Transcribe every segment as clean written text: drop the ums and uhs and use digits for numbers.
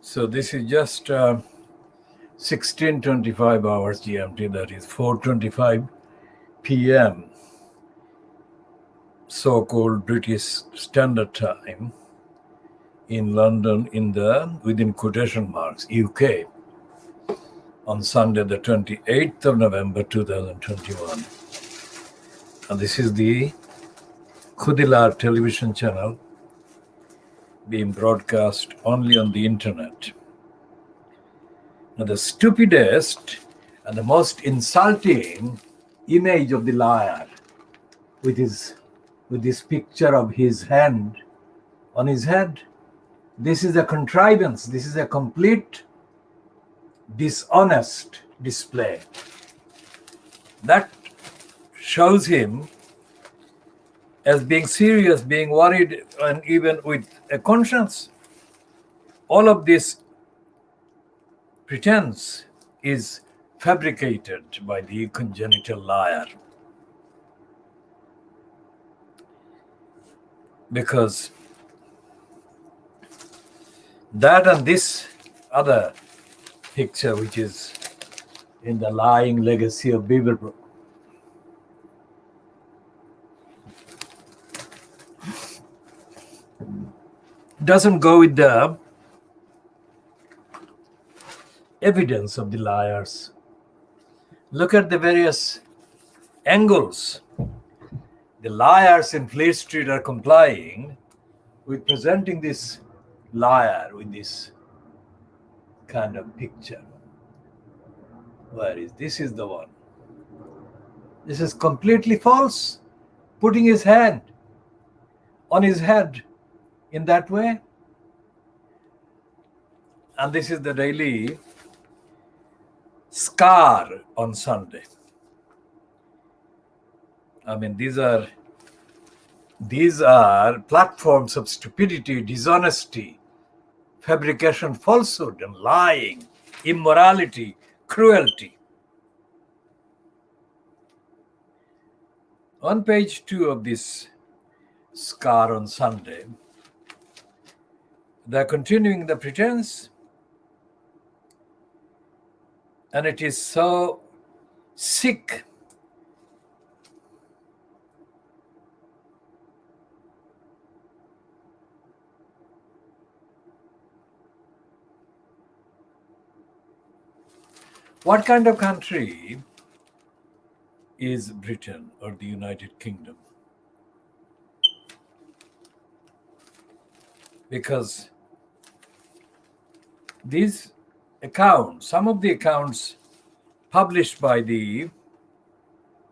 So this is just 16:25 hours GMT, that is 4:25 p.m. so-called British Standard Time in London, within quotation marks, UK, on Sunday the 28th of November 2021. And this is the KHOODEELAAR television channel being broadcast only on the internet. Now, the stupidest and the most insulting image of the liar with this picture of his hand on his head. This is a contrivance. This is a complete dishonest display. That shows him as being serious, being worried, and even with a conscience. All of this pretense is fabricated by the congenital liar. Because that and this other picture, which is in the lying legacy of Beaverbrook, doesn't go with the evidence of the liars. Look at the various angles. The liars in Fleet Street are complying with presenting this liar with this kind of picture. Where is this? Is the one. This is completely false. Putting his hand on his head in that way. And this is the daily scar on Sunday. I mean, these are platforms of stupidity, dishonesty, fabrication, falsehood, and lying, immorality, cruelty. On page 2 of this scar on Sunday, they're continuing the pretense, and it is so sick. What kind of country is Britain or the United Kingdom? Because these accounts, some of the accounts published by the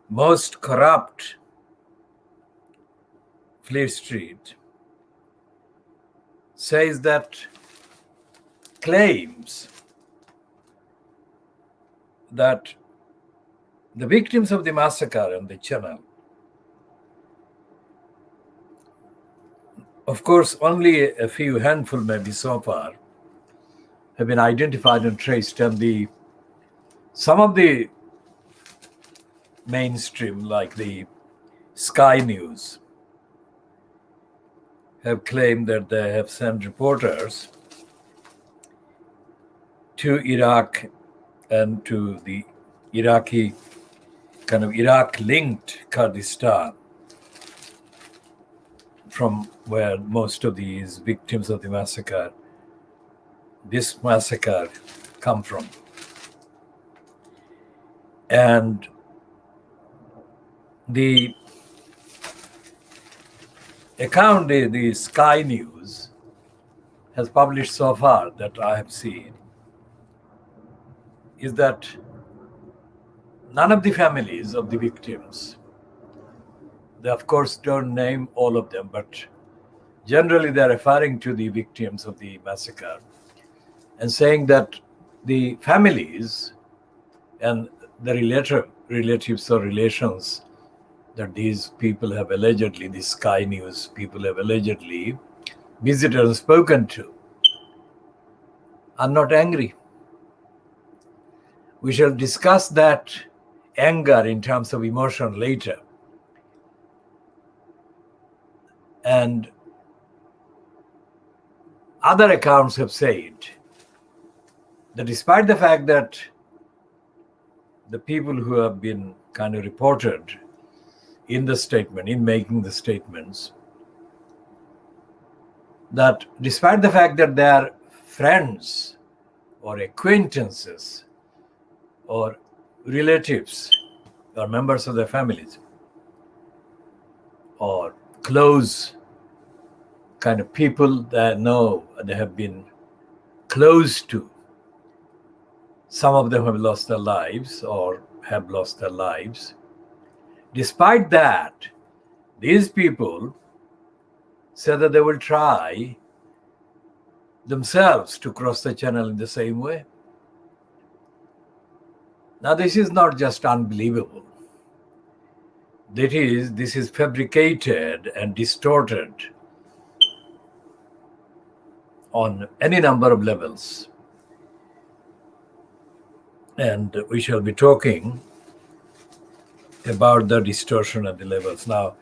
most corrupt Fleet Street, says that claims that the victims of the massacre on the Channel, of course, only a few handful maybe so far, have been identified and traced, and some of the mainstream, like the Sky News, have claimed that they have sent reporters to Iraq and to the Iraqi, kind of Iraq-linked Kurdistan, from where most of these victims of the massacre, this massacre, come from. And the account the Sky News has published so far that I have seen is that none of the families of the victims, they of course don't name all of them, but generally they're referring to the victims of the massacre and saying that the families and the relatives or relations that these people have allegedly, the Sky News people have allegedly visited and spoken to, are not angry. We shall discuss that anger in terms of emotion later. And other accounts have said that despite the fact that the people who have been kind of reported in the statement, in making the statements, that despite the fact that they are friends or acquaintances or relatives or members of their families or close kind of people that know they have been close to, some of them have lost their lives or have lost their lives. Despite that, these people say that they will try themselves to cross the channel in the same way. Now, this is not just unbelievable. This is fabricated and distorted on any number of levels. And we shall be talking about the distortion at the levels. Now,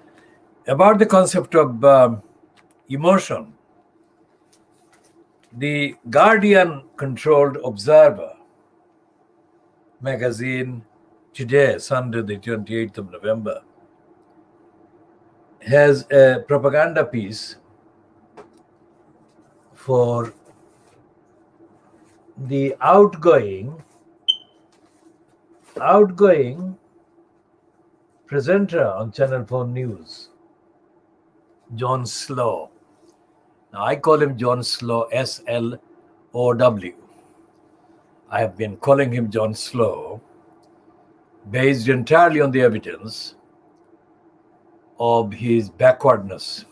about the concept of emotion, the Guardian-controlled Observer magazine today, Sunday, the 28th of November, has a propaganda piece for the outgoing presenter on Channel 4 News, John Slow. Now, I call him John Slow, S-L-O-W. I have been calling him John Slow based entirely on the evidence of his backwardness.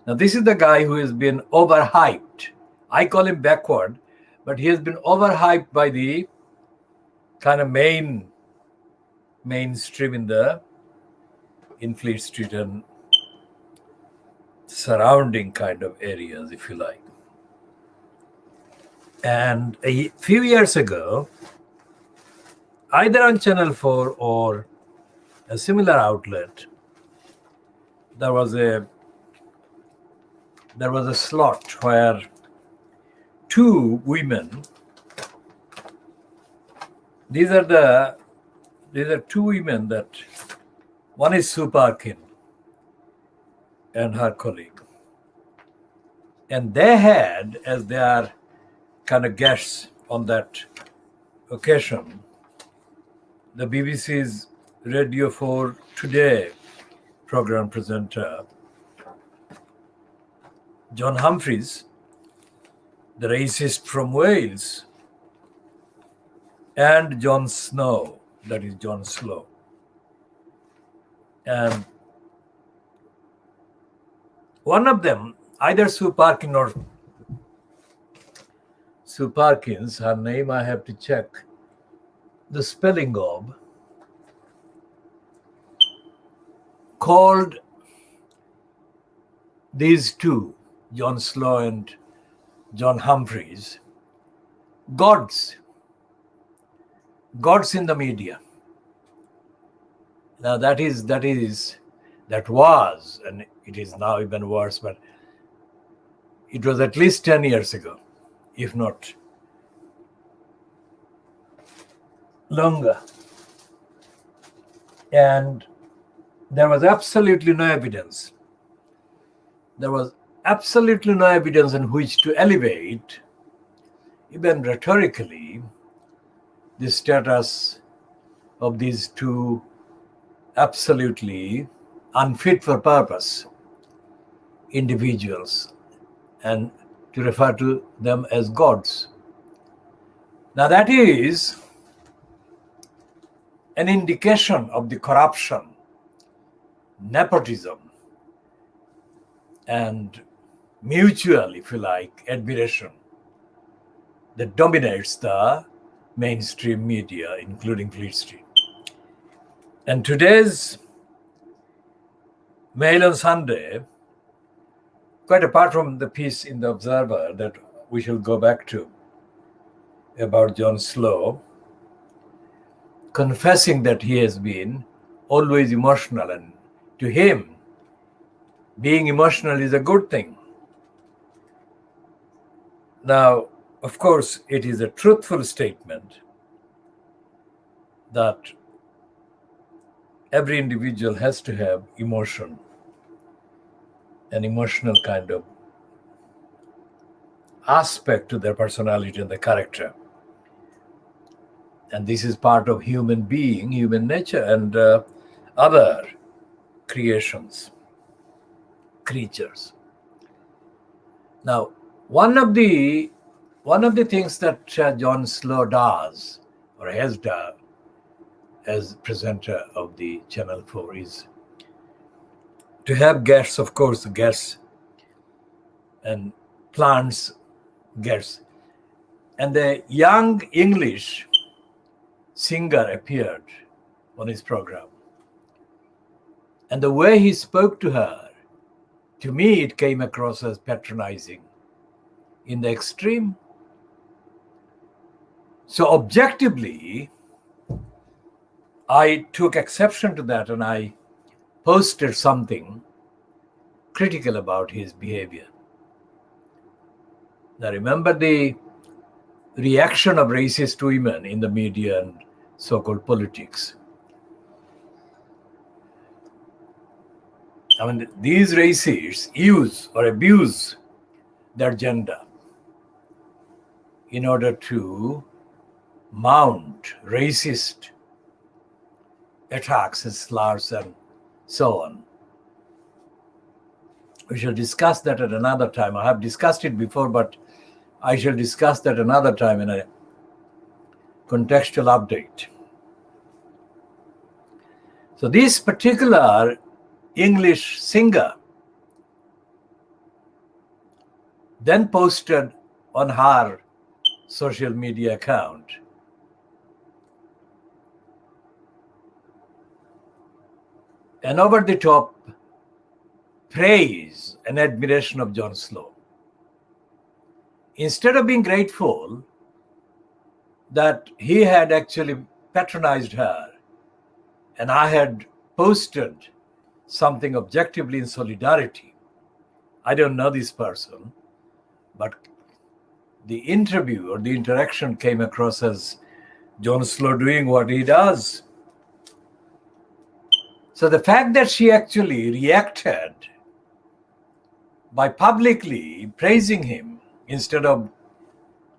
Now, this is the guy who has been overhyped. I call him backward, but he has been overhyped by the kind of mainstream in Fleet Street and surrounding kind of areas, if you like. And a few years ago, either on Channel 4 or a similar outlet, there was a slot where two women, these are two women, that one is Sue Parkin and her colleague, and they had as their kind of guests on that occasion the BBC's Radio 4 Today program presenter John Humphreys, the racist from Wales, and John Snow, that is John Slow. And one of them, either Sue Parkin or Sue Parkins, her name I have to check the spelling of, called these two, John Slow and John Humphreys, gods in the media. Now that was, and it is now even worse, but it was at least 10 years ago, if not longer. And there was absolutely no evidence. There was absolutely no evidence in which to elevate, even rhetorically, the status of these two absolutely unfit for purpose individuals, and to refer to them as gods. Now that is an indication of the corruption, nepotism, and mutual, if you like, admiration that dominates the mainstream media, including Fleet Street. And today's Mail on Sunday, quite apart from the piece in the Observer that we shall go back to about John Slow, confessing that he has been always emotional, and to him, being emotional is a good thing. Now, Of course, it is a truthful statement that every individual has to have emotion, an emotional kind of aspect to their personality and their character. And this is part of human being, human nature, and other creations, creatures. Now, one of the things that John Slow does or has done as presenter of the Channel 4 is to have guests, of course, guests and plants guests. And the young English singer appeared on his program. And the way he spoke to her, to me, it came across as patronizing in the extreme. So objectively, I took exception to that and I posted something critical about his behavior. Now, remember the reaction of racist women in the media and so-called politics. I mean, these racists use or abuse their gender in order to mount racist attacks and slurs and so on. We shall discuss that at another time. I have discussed it before, but I shall discuss that another time in a contextual update. So this particular English singer then posted on her social media account an over-the-top praise and admiration of John Slow. Instead of being grateful that he had actually patronized her and I had posted something objectively in solidarity. I don't know this person, but the interview or the interaction came across as John Slow doing what he does. So the fact that she actually reacted by publicly praising him instead of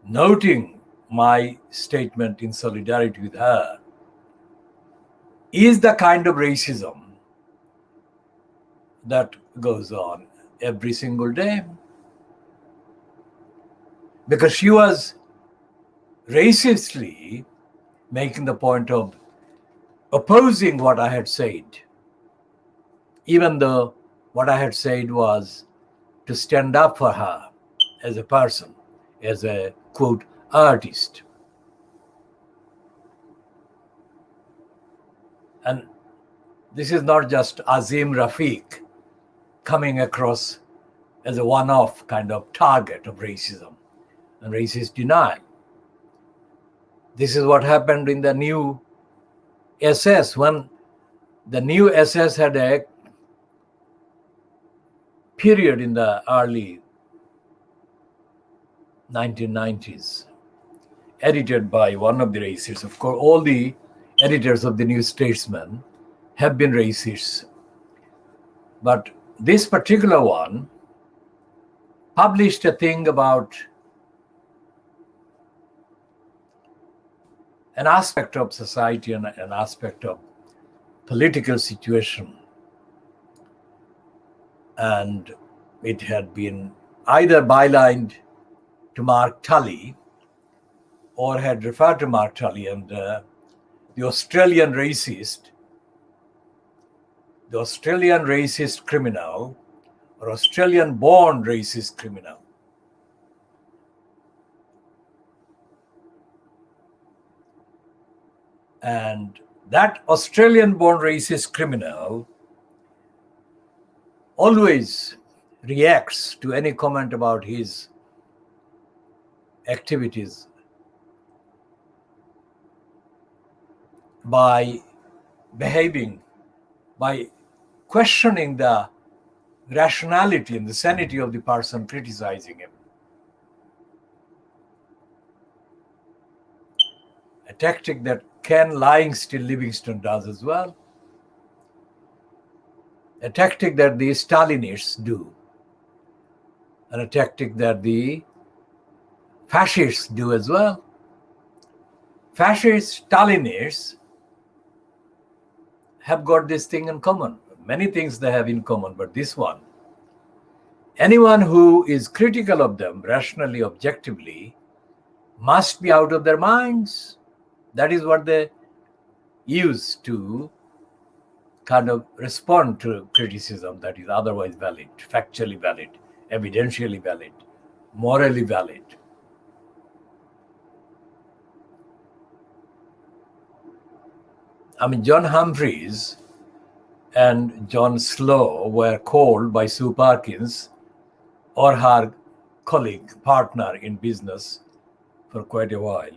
noting my statement in solidarity with her is the kind of racism that goes on every single day. Because she was racistly making the point of opposing what I had said, even though what I had said was to stand up for her as a person, as a, quote, artist. And this is not just Azim Rafiq coming across as a one-off kind of target of racism and racist denial. This is what happened in the new SS, when the new SS had a period in the early 1990s, edited by one of the racists. Of course, all the editors of the New Statesman have been racists. But this particular one published a thing about an aspect of society and an aspect of political situation. And it had been either bylined to Mark Tully or had referred to Mark Tully, and the Australian racist criminal or Australian-born racist criminal. And that Australian-born racist criminal always reacts to any comment about his activities by questioning the rationality and the sanity of the person criticizing him. a tactic that Ken Lying Still Livingston does as well, a tactic that the Stalinists do, and a tactic that the fascists do as well. Fascists, Stalinists have got this thing in common. Many things they have in common, but this one, anyone who is critical of them, rationally, objectively, must be out of their minds. That is what they use to kind of respond to criticism that is otherwise valid, factually valid, evidentially valid, morally valid. I mean, John Humphreys and John Slow were called by Sue Perkins or her colleague, partner in business for quite a while,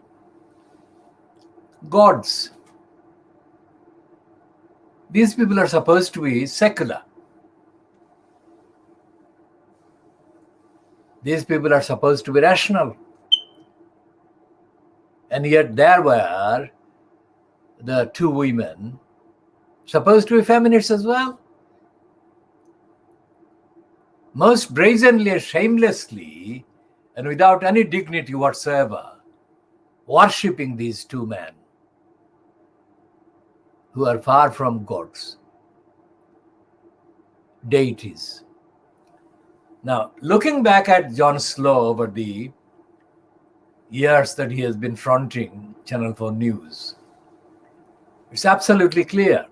gods. These people are supposed to be secular. These people are supposed to be rational. And yet there were the two women supposed to be feminists as well. Most brazenly and shamelessly and without any dignity whatsoever, worshipping these two men who are far from gods, deities. Now, looking back at John Slow over the years that he has been fronting Channel 4 News, it's absolutely clear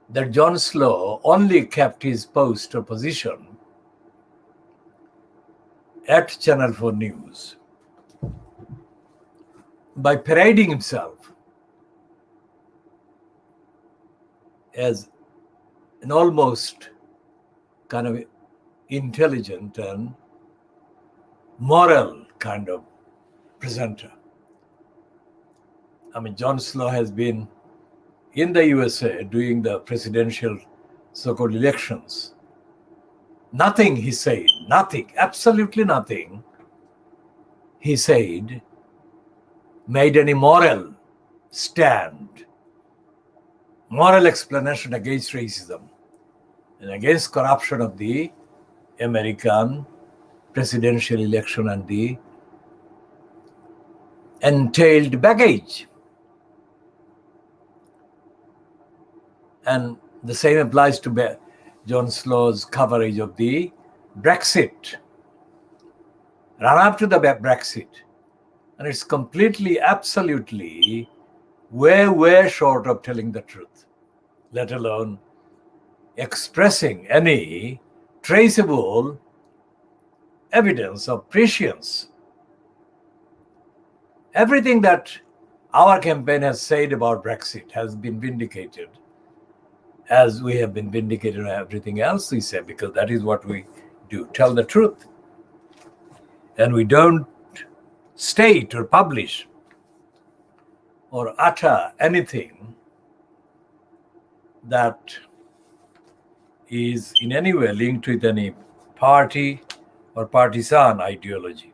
that John Slow only kept his post or position at Channel 4 News by parading himself as an almost kind of intelligent and moral kind of presenter. I mean, John Slow has been in the USA doing the presidential so-called elections. Nothing he said, nothing, absolutely nothing he said made any moral stand, moral explanation against racism and against corruption of the American presidential election and the entailed baggage. And the same applies to John Slow's coverage of the Brexit, run up to the Brexit. And it's completely, absolutely, way short of telling the truth, let alone expressing any traceable evidence of prescience. Everything that our campaign has said about Brexit has been vindicated, as we have been vindicated on everything else we say, because that is what we do, tell the truth. And we don't state or publish or utter anything that is in any way linked with any party or partisan ideology.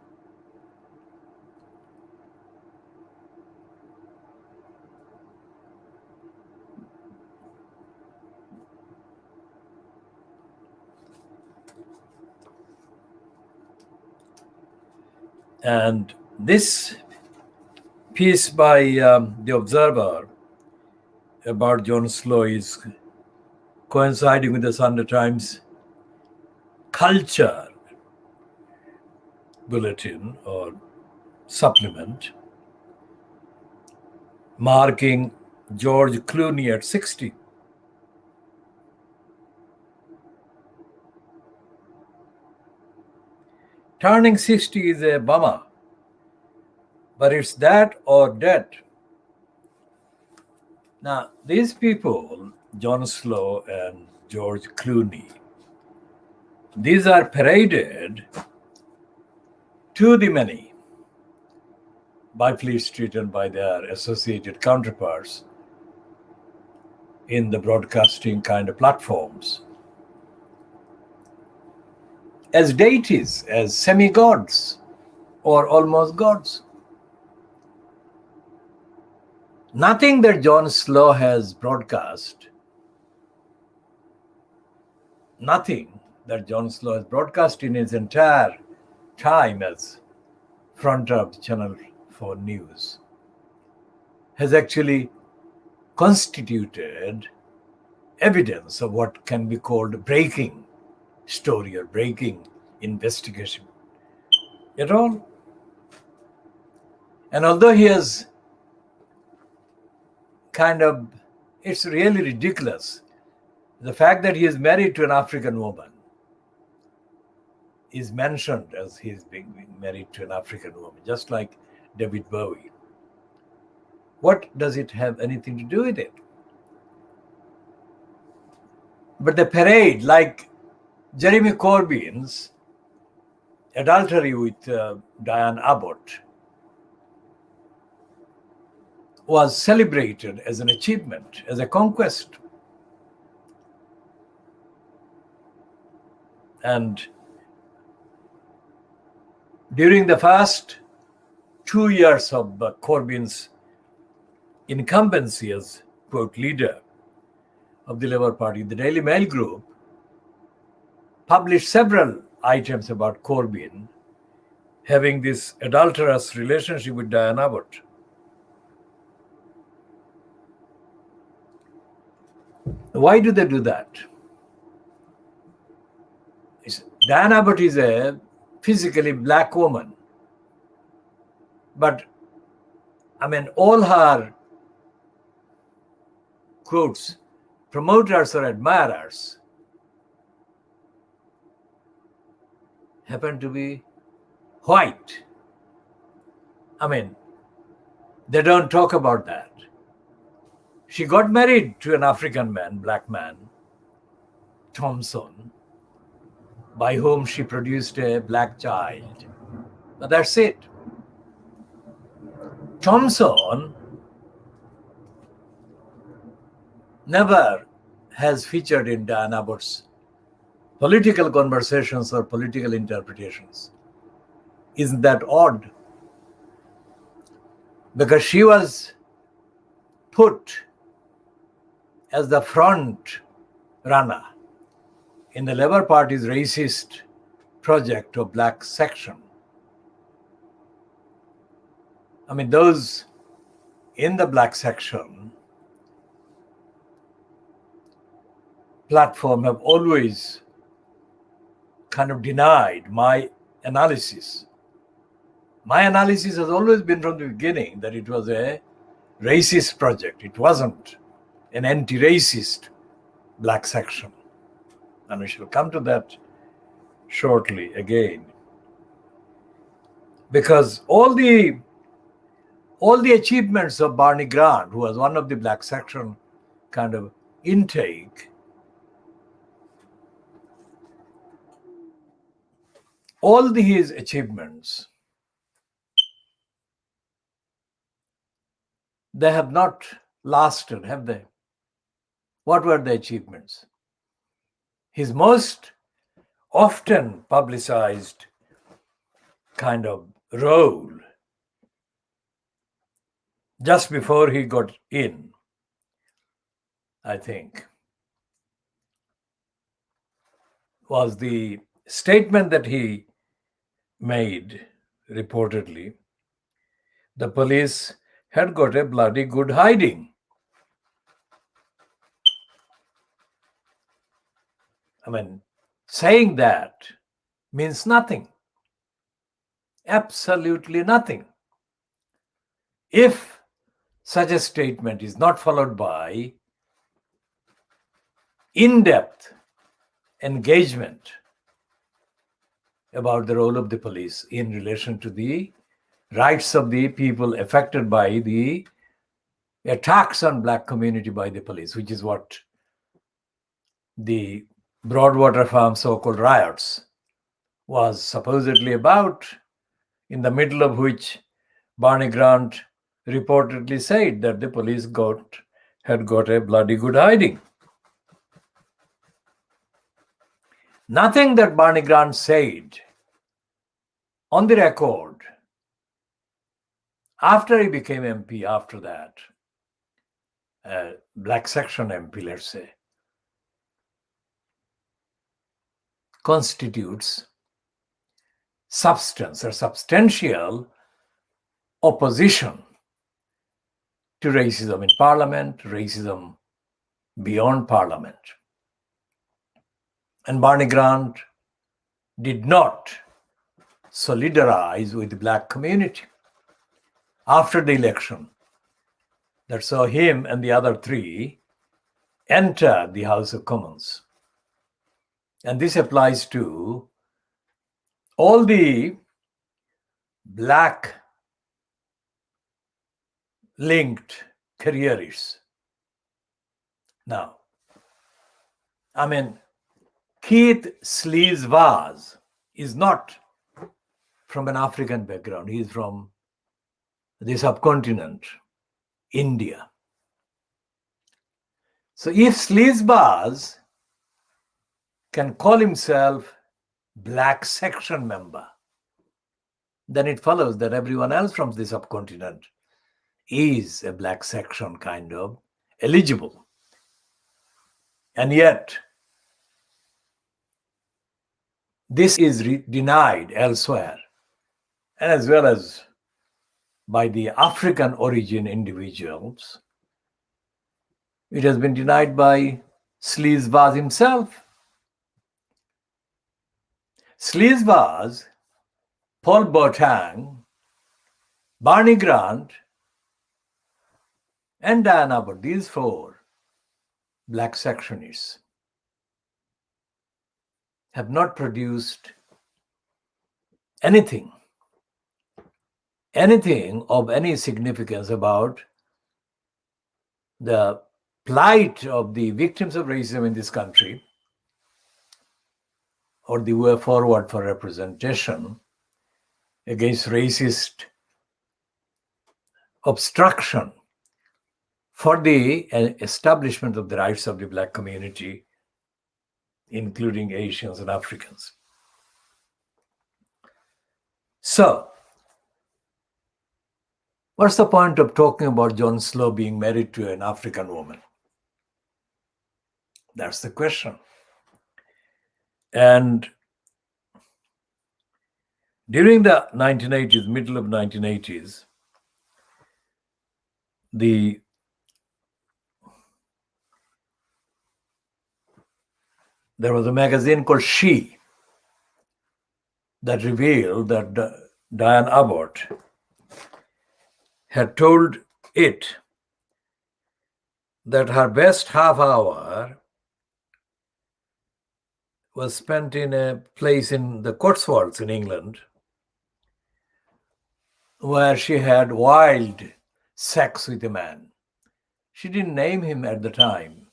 And this piece by The Observer about John Slow is coinciding with the Sunday Times culture bulletin or supplement, marking George Clooney at 60. Turning 60 is a bummer, but it's that or death. Now, these people, John Slow and George Clooney, these are paraded to the many by Fleet Street and by their associated counterparts in the broadcasting kind of platforms as deities, as semi-gods or almost gods. Nothing that John Slow has broadcast, nothing that John Slow has broadcast in his entire time as fronter of Channel 4 News has actually constituted evidence of what can be called breaking story or breaking investigation at all. And although he has it's really ridiculous. The fact that he is married to an African woman is mentioned as he is being married to an African woman, just like David Bowie. What does it have anything to do with it? But the parade, like Jeremy Corbyn's adultery with Diane Abbott, was celebrated as an achievement, as a conquest. And during the first 2 years of Corbyn's incumbency as, quote, leader of the Labour Party, the Daily Mail Group published several items about Corbyn having this adulterous relationship with Diane Abbott. Why do they do that? Diane Abbott is a physically black woman, but all her, quotes, promoters or admirers happen to be white. They don't talk about that. She got married to an African man, black man, Thompson, by whom she produced a black child. But that's it. Thompson never has featured in Diane Abbott's political conversations or political interpretations. Isn't that odd? Because she was put as the front runner in the Labour Party's racist project of black section. Those in the black section platform have always denied my analysis. My analysis has always been from the beginning that it was a racist project. It wasn't an anti-racist black section. And we shall come to that shortly again. Because all the achievements of Barney Grant, who was one of the black section intake, all his achievements, they have not lasted, have they? What were the achievements? His most often publicized role just before he got in, I think, was the statement that he made, reportedly, the police had got a bloody good hiding. Saying that means nothing. Absolutely nothing. If such a statement is not followed by in-depth engagement about the role of the police in relation to the rights of the people affected by the attacks on black community by the police, which is what the Broadwater Farm so-called riots was supposedly about, in the middle of which Barney Grant reportedly said that the police had got a bloody good hiding. Nothing that Barney Grant said on the record after he became MP, after that, black section MP, let's say, constitutes substance or substantial opposition to racism in parliament, racism beyond parliament. And Barney Grant did not solidarize with the black community after the election that saw him and the other three enter the House of Commons. And this applies to all the black linked careers. Now, I mean, Keith Sleaze Vaz is not from an African background. He is from the subcontinent, India. So if Sleaze Vaz can call himself black section member, then it follows that everyone else from the subcontinent is a black section kind of eligible. And yet, this is denied elsewhere, as well as by the African origin individuals. It has been denied by Sleaze Vaz himself. Sleaze Vaz, Paul Boateng, Barney Grant, and Diana Abbott, these four black sectionists, have not produced anything of any significance about the plight of the victims of racism in this country, or the way forward for representation against racist obstruction for the establishment of the rights of the black community, including Asians and Africans. So, what's the point of talking about John Slow being married to an African woman? That's the question. And during the 1980s, middle of 1980s, there was a magazine called She that revealed that Diane Abbott had told it that her best half hour was spent in a place in the Cotswolds in England where she had wild sex with a man. She didn't name him at the time,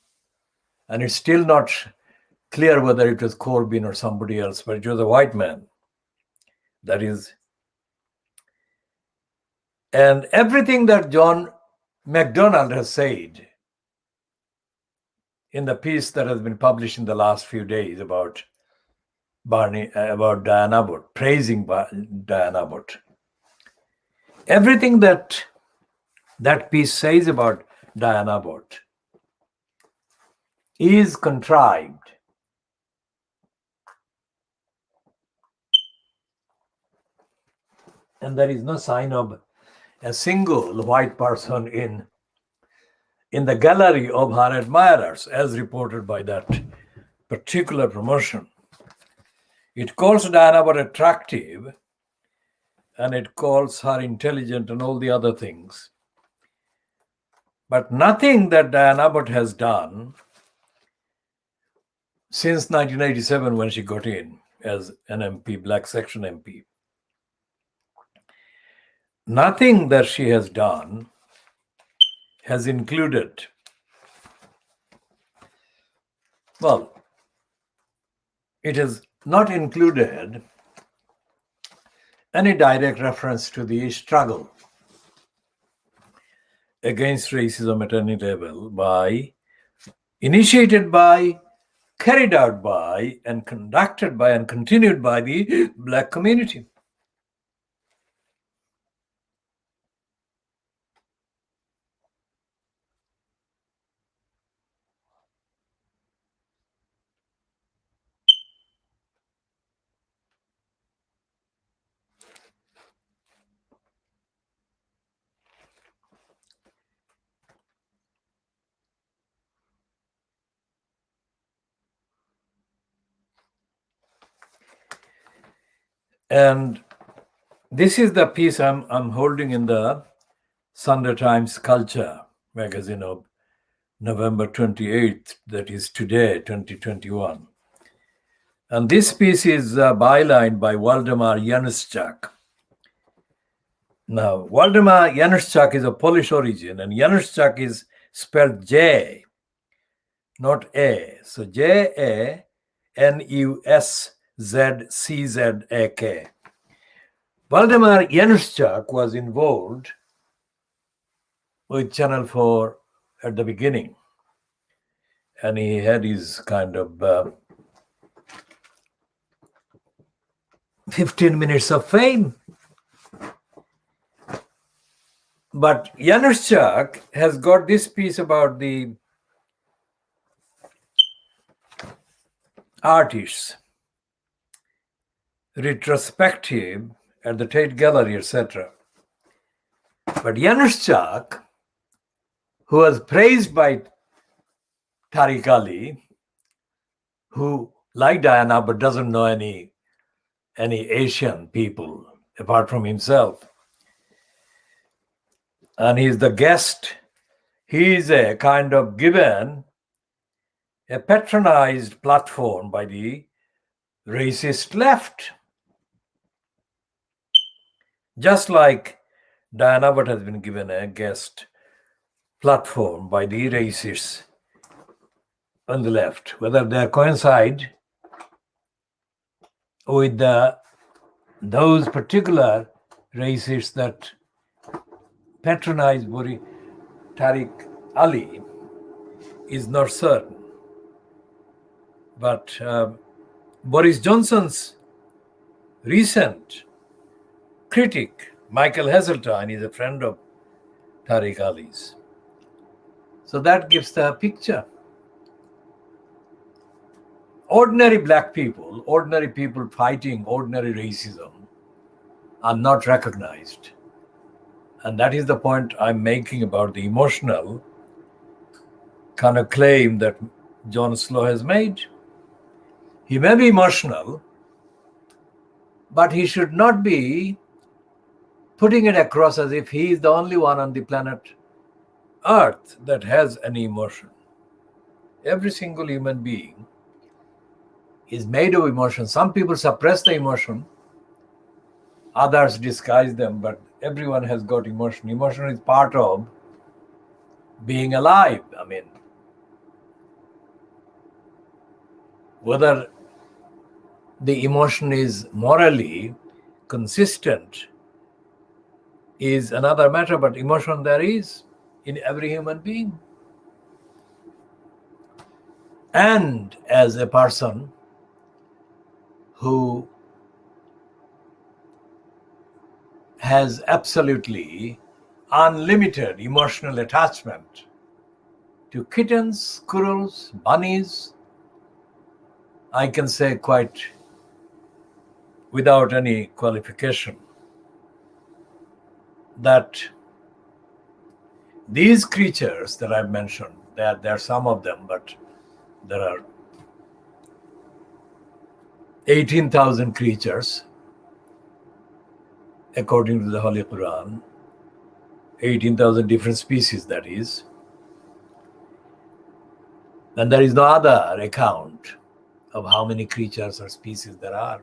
and it's still not clear whether it was Corbyn or somebody else, but it was a white man. That is, and everything that John MacDonald has said in the piece that has been published in the last few days about Diane Abbott, praising Diane Abbott, everything that piece says about Diane Abbott is contrived. And there is no sign of a single white person in the gallery of her admirers, as reported by that particular promotion. It calls Diane Abbott attractive, and it calls her intelligent and all the other things. But nothing that Diane Abbott has done since 1987, when she got in as an MP, black section MP, nothing that she has done has included, well, it has not included any direct reference to the struggle against racism at any level initiated by, carried out by, and conducted by, and continued by the black community. And this is the piece I'm holding in the Sunday Times Culture magazine of November 28th, that is today, 2021. And this piece is bylined by Waldemar Januszczak. Now, Waldemar Januszczak is of Polish origin, and Januszczak is spelled J, not A. So Januszczak. Waldemar Januszczak was involved with Channel 4 at the beginning, and he had his kind of 15 minutes of fame. But Januszczak has got this piece about the artists, retrospective at the Tate Gallery, etc. But Januszczak, who was praised by Tariq Ali, who, like Diana, but doesn't know any Asian people apart from himself, and he's the guest, he is a kind of given a patronized platform by the racist left. Just like Diana Abbott has been given a guest platform by the racists on the left, whether they coincide with those particular racists that patronize Tariq Ali is not certain. But Boris Johnson's recent critic, Michael Heseltine, is a friend of Tariq Ali's. So that gives the picture. Ordinary black people, ordinary people fighting ordinary racism are not recognized. And that is the point I'm making about the emotional kind of claim that John Slow has made. He may be emotional, but he should not be putting it across as if he is the only one on the planet Earth that has any emotion. Every single human being is made of emotion. Some people suppress the emotion, others disguise them, but everyone has got emotion. Emotion is part of being alive. I mean, whether the emotion is morally consistent is another matter, but emotion there is in every human being. And as a person who has absolutely unlimited emotional attachment to kittens, squirrels, bunnies, I can say quite without any qualification that these creatures that I've mentioned, there are some of them, but there are 18,000 creatures according to the Holy Quran, 18,000 different species, that is. And there is no other account of how many creatures or species there are.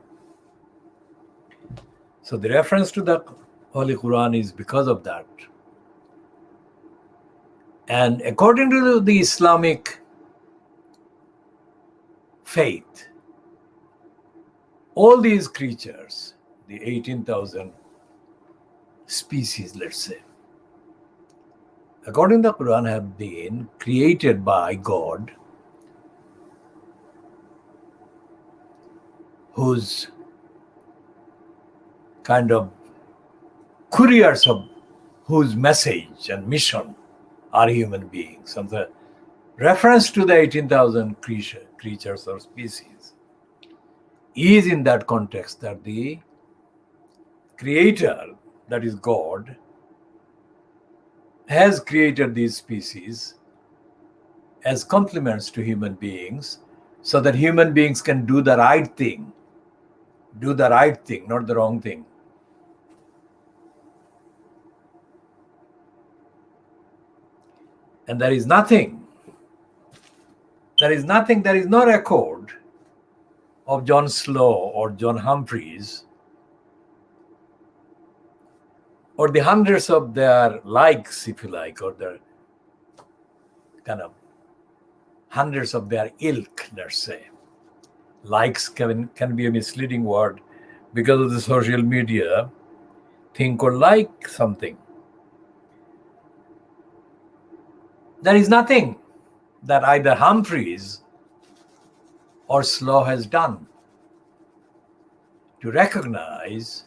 So the reference to the Holy Quran is because of that. And according to the Islamic faith, all these creatures, the 18,000 species, let's say, according to the Quran, have been created by God, whose kind of couriers of whose message and mission are human beings. And the reference to the 18,000 creatures or species is in that context that the creator, that is God, has created these species as complements to human beings so that human beings can do the right thing do the right thing, not the wrong thing. And there is nothing, there is no record of John Slow or John Humphreys or the hundreds of their likes, if you like, or their kind of hundreds of their ilk, let's say. Likes can be a misleading word because of the social media. Think or like something. There is nothing that either Humphreys or Slow has done to recognize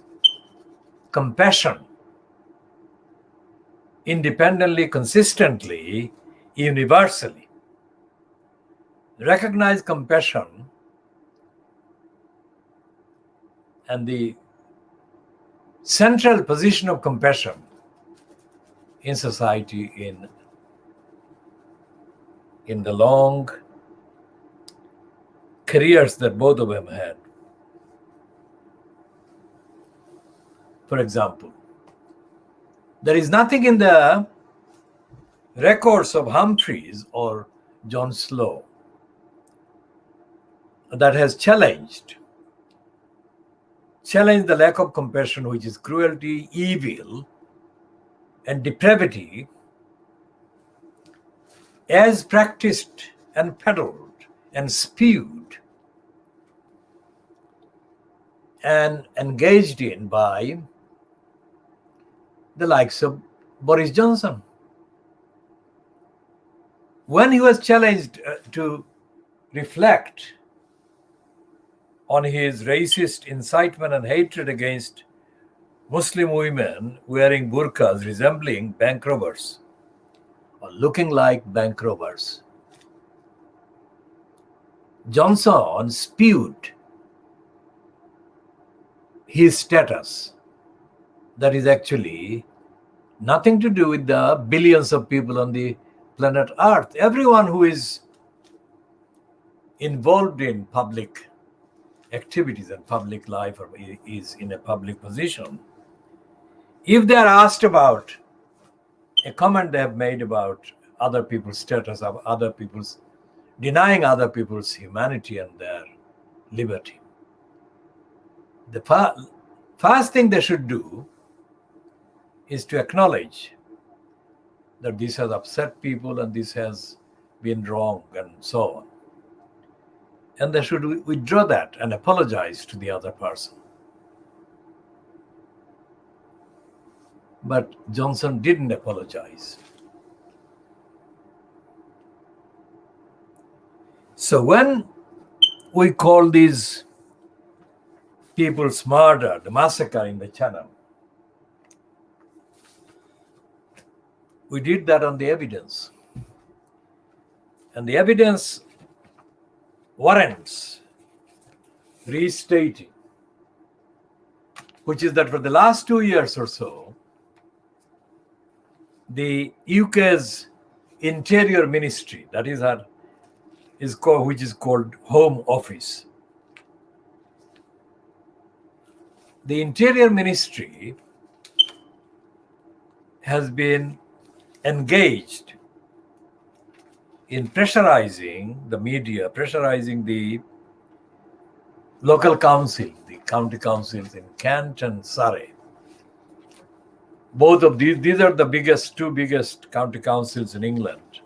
compassion independently, consistently, universally. Recognize compassion and the central position of compassion in society in the long careers that both of them had. For example, there is nothing in the records of Humphreys or John Slow that has challenged the lack of compassion, which is cruelty, evil, and depravity, as practiced and peddled and spewed and engaged in by the likes of Boris Johnson. When he was challenged to reflect on his racist incitement and hatred against Muslim women wearing burqas resembling bank robbers or looking like bank robbers, Johnson spewed his status that is actually nothing to do with the billions of people on the planet Earth. Everyone who is involved in public activities and public life or is in a public position, if they are asked about a comment they have made about other people's status, of other people's denying other people's humanity and their liberty, the first thing they should do is to acknowledge that this has upset people and this has been wrong and so on. And they should withdraw that and apologize to the other person. But Johnson didn't apologize. So when we call these people's murder, the massacre in the channel, we did that on the evidence. And the evidence warrants restating, which is that for the last 2 years or so, the UK's Interior Ministry, that is which is called Home Office. The Interior Ministry has been engaged in pressurizing the media, pressurizing the local council, the county councils in Kent and Surrey. Both of these are the two biggest county councils in England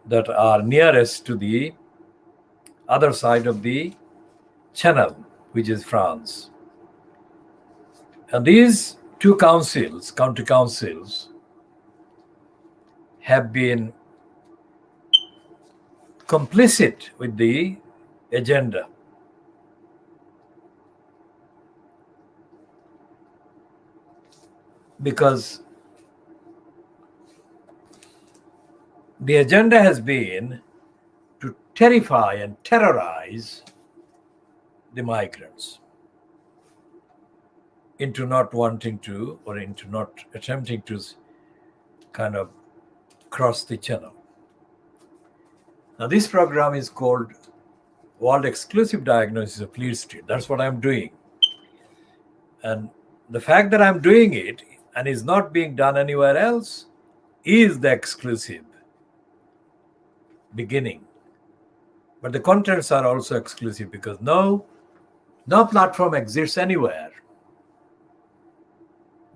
that are nearest to the other side of the Channel, which is France. And these two councils, county councils, have been complicit with the agenda. Because the agenda has been to terrify and terrorize the migrants into not wanting to, or into not attempting to kind of cross the channel. Now, this program is called world exclusive diagnosis of Fleet Street. That's what I'm doing. And the fact that I'm doing it and is not being done anywhere else is the exclusive beginning. But the contents are also exclusive because no platform exists anywhere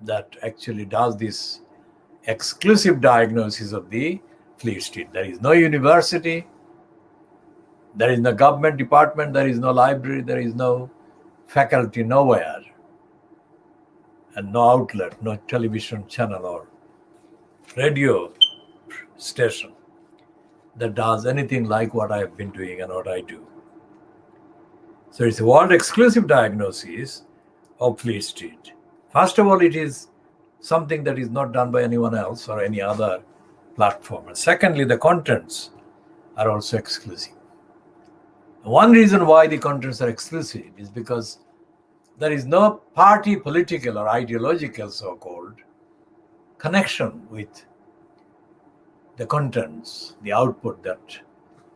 that actually does this exclusive diagnosis of the Fleet Street. There is no university, there is no government department, there is no library, there is no faculty nowhere, and no outlet, no television channel or radio station that does anything like what I have been doing and what I do. So it's a world exclusive diagnosis of Fleet Street. First of all, it is something that is not done by anyone else or any other platform. And secondly, the contents are also exclusive. One reason why the contents are exclusive is because there is no party, political or ideological so-called connection with the contents, the output that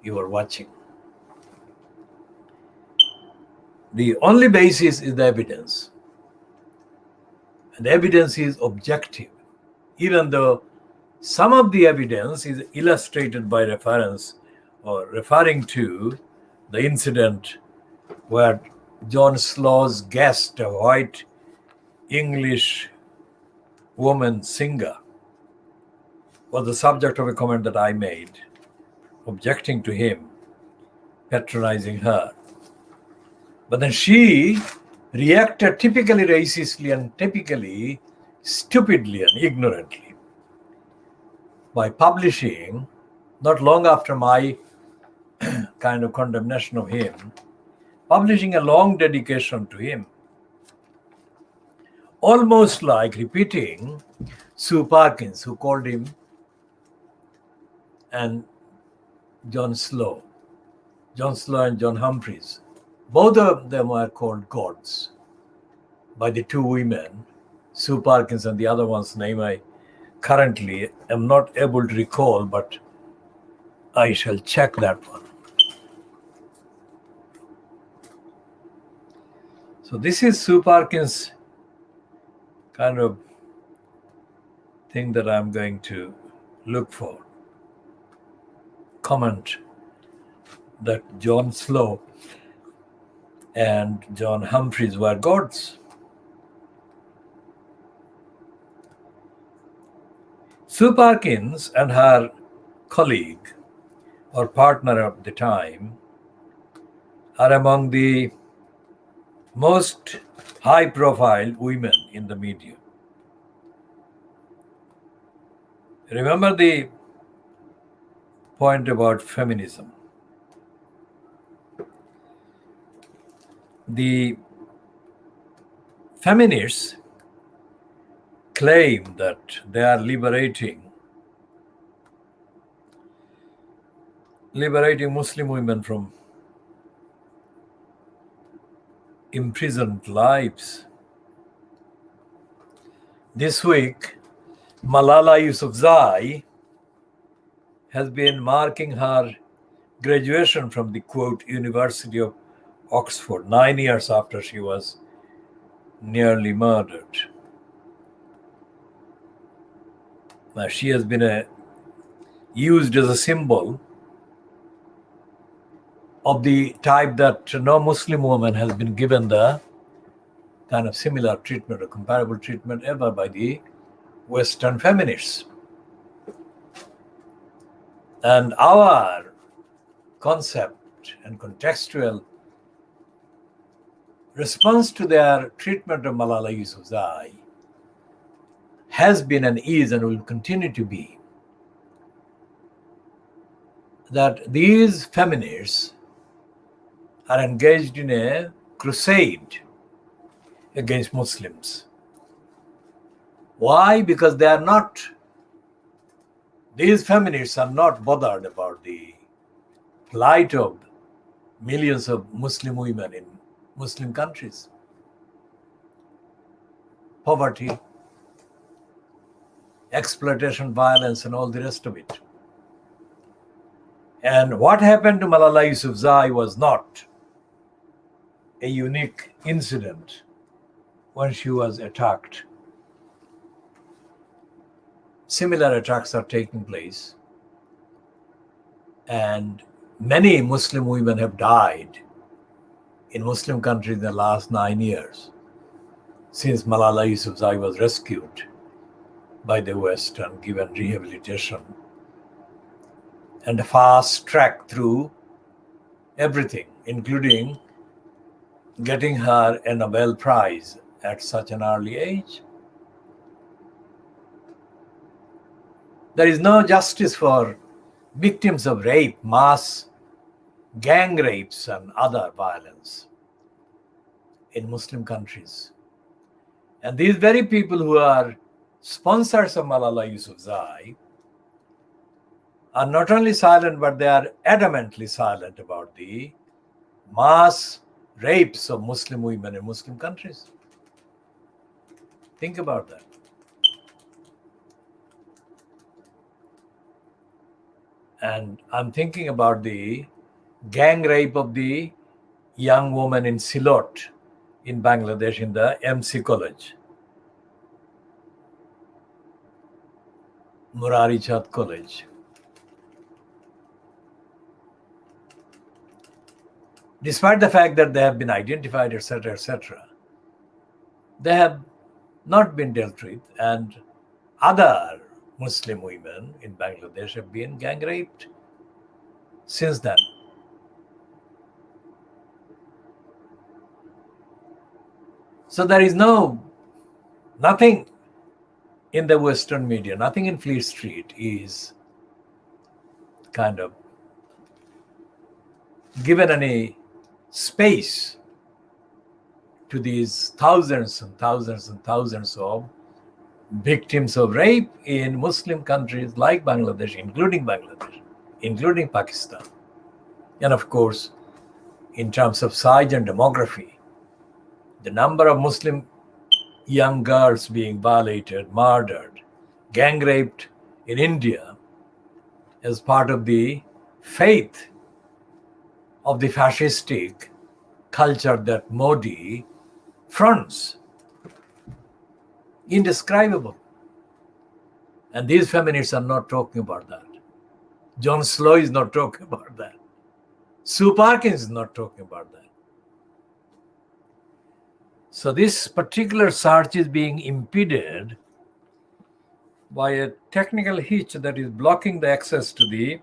you are watching. The only basis is the evidence. And the evidence is objective, even though some of the evidence is illustrated by reference or referring to the incident where John Slow's guest, a white English woman singer, was the subject of a comment that I made, objecting to him, patronizing her. But then she reacted typically racistly and typically stupidly and ignorantly by publishing, not long after my kind of condemnation of him, publishing a long dedication to him, almost like repeating Sue Perkins, who called him, and John Slow and John Humphreys. Both of them were called gods by the two women, Sue Perkins and the other one's name I currently am not able to recall, but I shall check that one. So this is Sue Perkins' kind of thing that I'm going to look for. Comment that John Slow and John Humphreys were gods. Sue Perkins and her colleague or partner at the time are among the most high-profile women in the media. Remember the point about feminism. The feminists claim that they are liberating Muslim women from imprisoned lives. This week, Malala Yousafzai has been marking her graduation from the, quote, University of Oxford, 9 years after she was nearly murdered. Now, she has been used as a symbol of the type that no Muslim woman has been given the kind of similar treatment or comparable treatment ever by the Western feminists. And our concept and contextual response to their treatment of Malala Yousafzai has been and is and will continue to be that these feminists are engaged in a crusade against Muslims. Why? Because these feminists are not bothered about the plight of millions of Muslim women in Muslim countries. Poverty, exploitation, violence, and all the rest of it. And what happened to Malala Yousafzai was not a unique incident when she was attacked. Similar attacks are taking place, and many Muslim women have died in Muslim countries in the last 9 years since Malala Yousafzai was rescued by the West and given rehabilitation and a fast track through everything, including getting her a Nobel Prize at such an early age. There is no justice for victims of rape, mass gang rapes, and other violence in Muslim countries. And these very people who are sponsors of Malala Yousafzai are not only silent, but they are adamantly silent about the mass rapes of Muslim women in Muslim countries. Think about that. And I'm thinking about the gang rape of the young woman in Silot in Bangladesh in the MC College, Murari Chand College. Despite the fact that they have been identified, etc., they have not been dealt with, and other Muslim women in Bangladesh have been gang raped since then. So there is nothing in the Western media, nothing in Fleet Street is kind of given any space to these thousands and thousands and thousands of victims of rape in Muslim countries like Bangladesh, including Pakistan. And of course, in terms of size and demography, the number of Muslim young girls being violated, murdered, gang raped in India as part of the faith of the fascistic culture that Modi fronts. Indescribable. And these feminists are not talking about that. John Slow is not talking about that. Sue Perkins is not talking about that. So this particular search is being impeded by a technical hitch that is blocking the access to the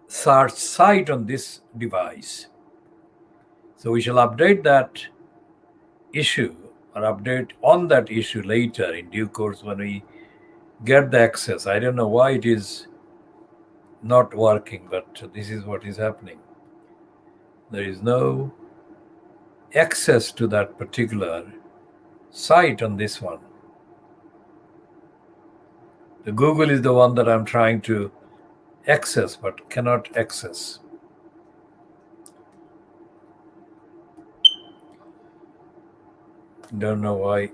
search site on this device. So we shall update that issue or update on that issue later in due course when we get the access. I don't know why it is not working, but this is what is happening. There is no access to that particular site on this one. The Google is the one that I'm trying to access but cannot access. Don't know why.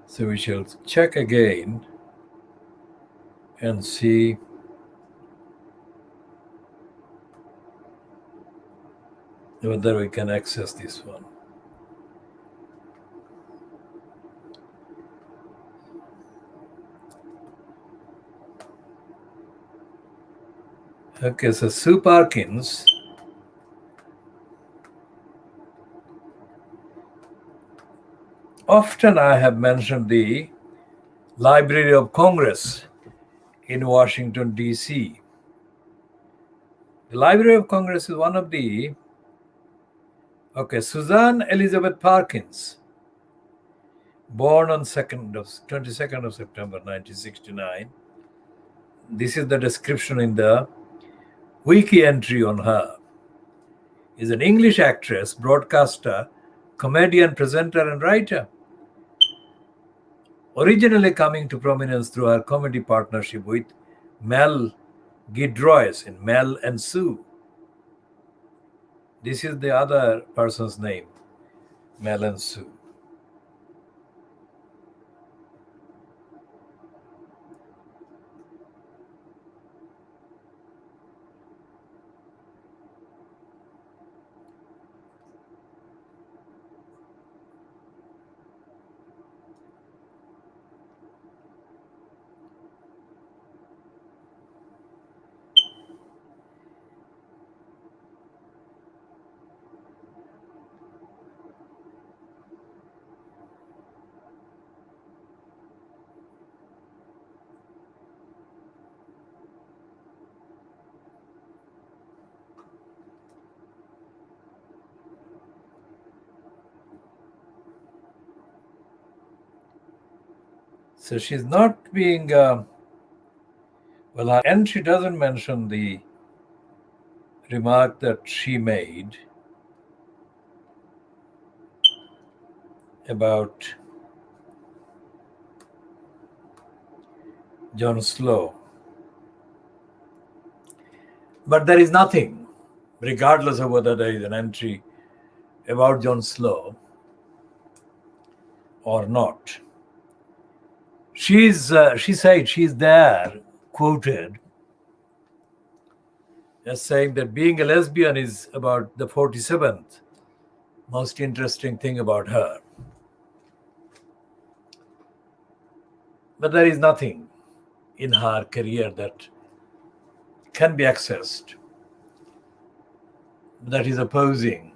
So we shall check again and see whether we can access this one. Okay, so Sue Perkins often I have mentioned the Library of Congress in Washington, D.C. The Library of Congress is one of the Suzanne Elizabeth Perkins, born on 22nd of September 1969. This is the description in the wiki entry on her. Is an English actress, broadcaster, comedian, presenter, and writer. Originally coming to prominence through her comedy partnership with Mel Gidroes in Mel and Sue. This is the other person's name. melon soup. So she's not being, well, her entry doesn't mention the remark that she made about John Slow. But there is nothing, regardless of whether there is an entry about John Slow or not. She said she's there, quoted, as saying that being a lesbian is about the 47th most interesting thing about her. But there is nothing in her career that can be accessed that is opposing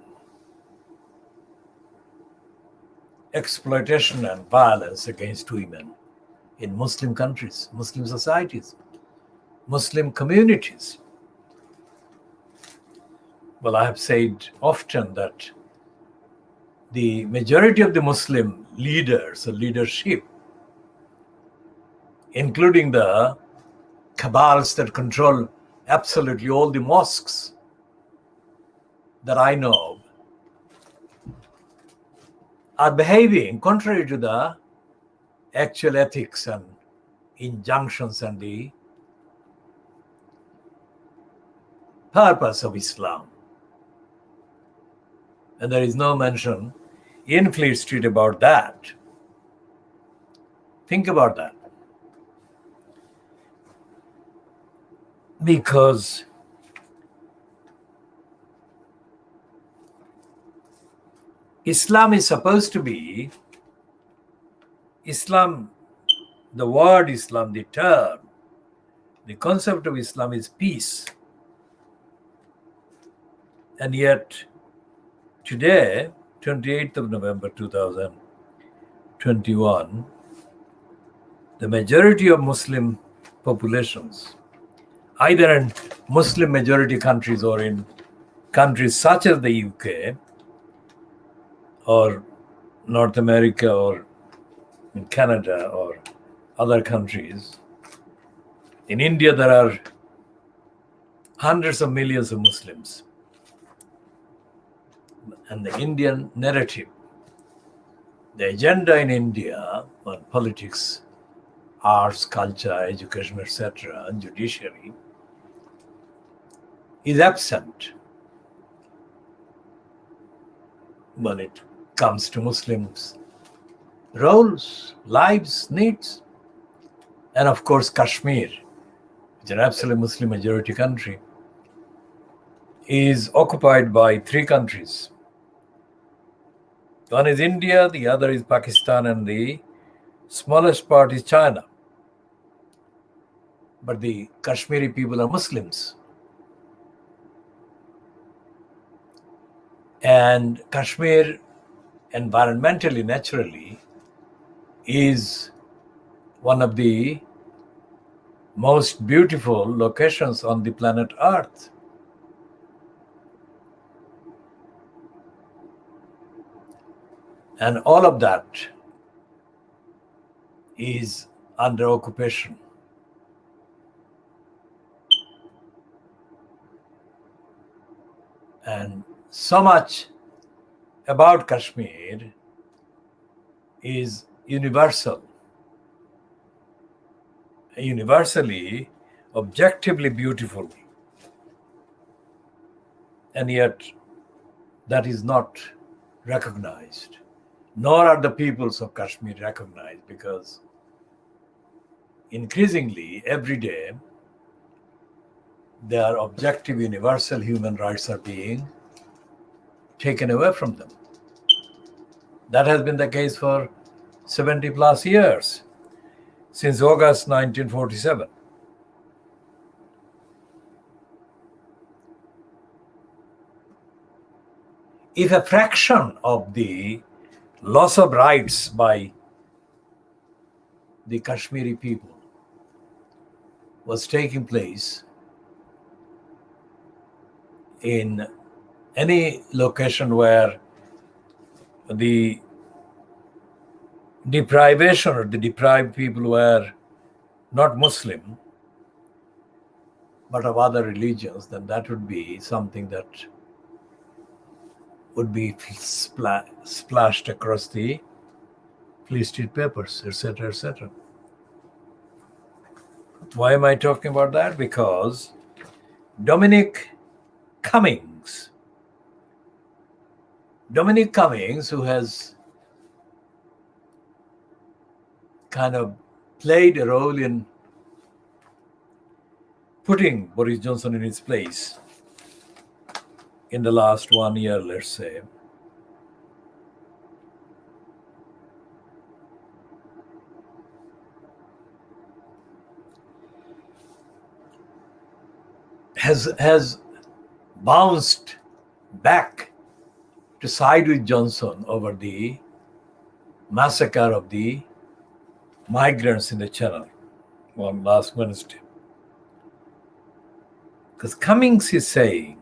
exploitation and violence against women in Muslim countries, Muslim societies, Muslim communities. Well, I have said often that the majority of the Muslim leaders or leadership, including the cabals that control absolutely all the mosques that I know of, are behaving contrary to the actual ethics and injunctions and the purpose of Islam. And there is no mention in Fleet Street about that. Think about that. Because Islam is supposed to be, Islam, the word Islam, the term, the concept of Islam is peace. And yet, today, 28th of November 2021, the majority of Muslim populations, either in Muslim majority countries or in countries such as the UK or North America or in Canada or other countries, in India there are hundreds of millions of Muslims. And the Indian narrative, the agenda in India on politics, arts, culture, education, etc., and judiciary is absent when it comes to Muslims' roles, lives, needs. And of course, Kashmir, which is an absolutely Muslim majority country, is occupied by three countries. One is India, the other is Pakistan, and the smallest part is China. But the Kashmiri people are Muslims. And Kashmir, environmentally, naturally, is one of the most beautiful locations on the planet Earth. And all of that is under occupation. And so much about Kashmir is universal, universally, objectively beautiful. And yet, that is not recognized, nor are the peoples of Kashmir recognized, because increasingly every day their objective universal human rights are being taken away from them. That has been the case for 70 plus years, since August 1947. If a fraction of the loss of rights by the Kashmiri people was taking place in any location where the deprivation or the deprived people were not Muslim but of other religions, then that would be something that would be splashed across the Fleet Street papers, etc., etc. Why am I talking about that? Because Dominic Cummings, who has kind of played a role in putting Boris Johnson in his place in the last 1 year, let's say, has bounced back to side with Johnson over the massacre of the migrants in the Channel on last Wednesday. Because Cummings is saying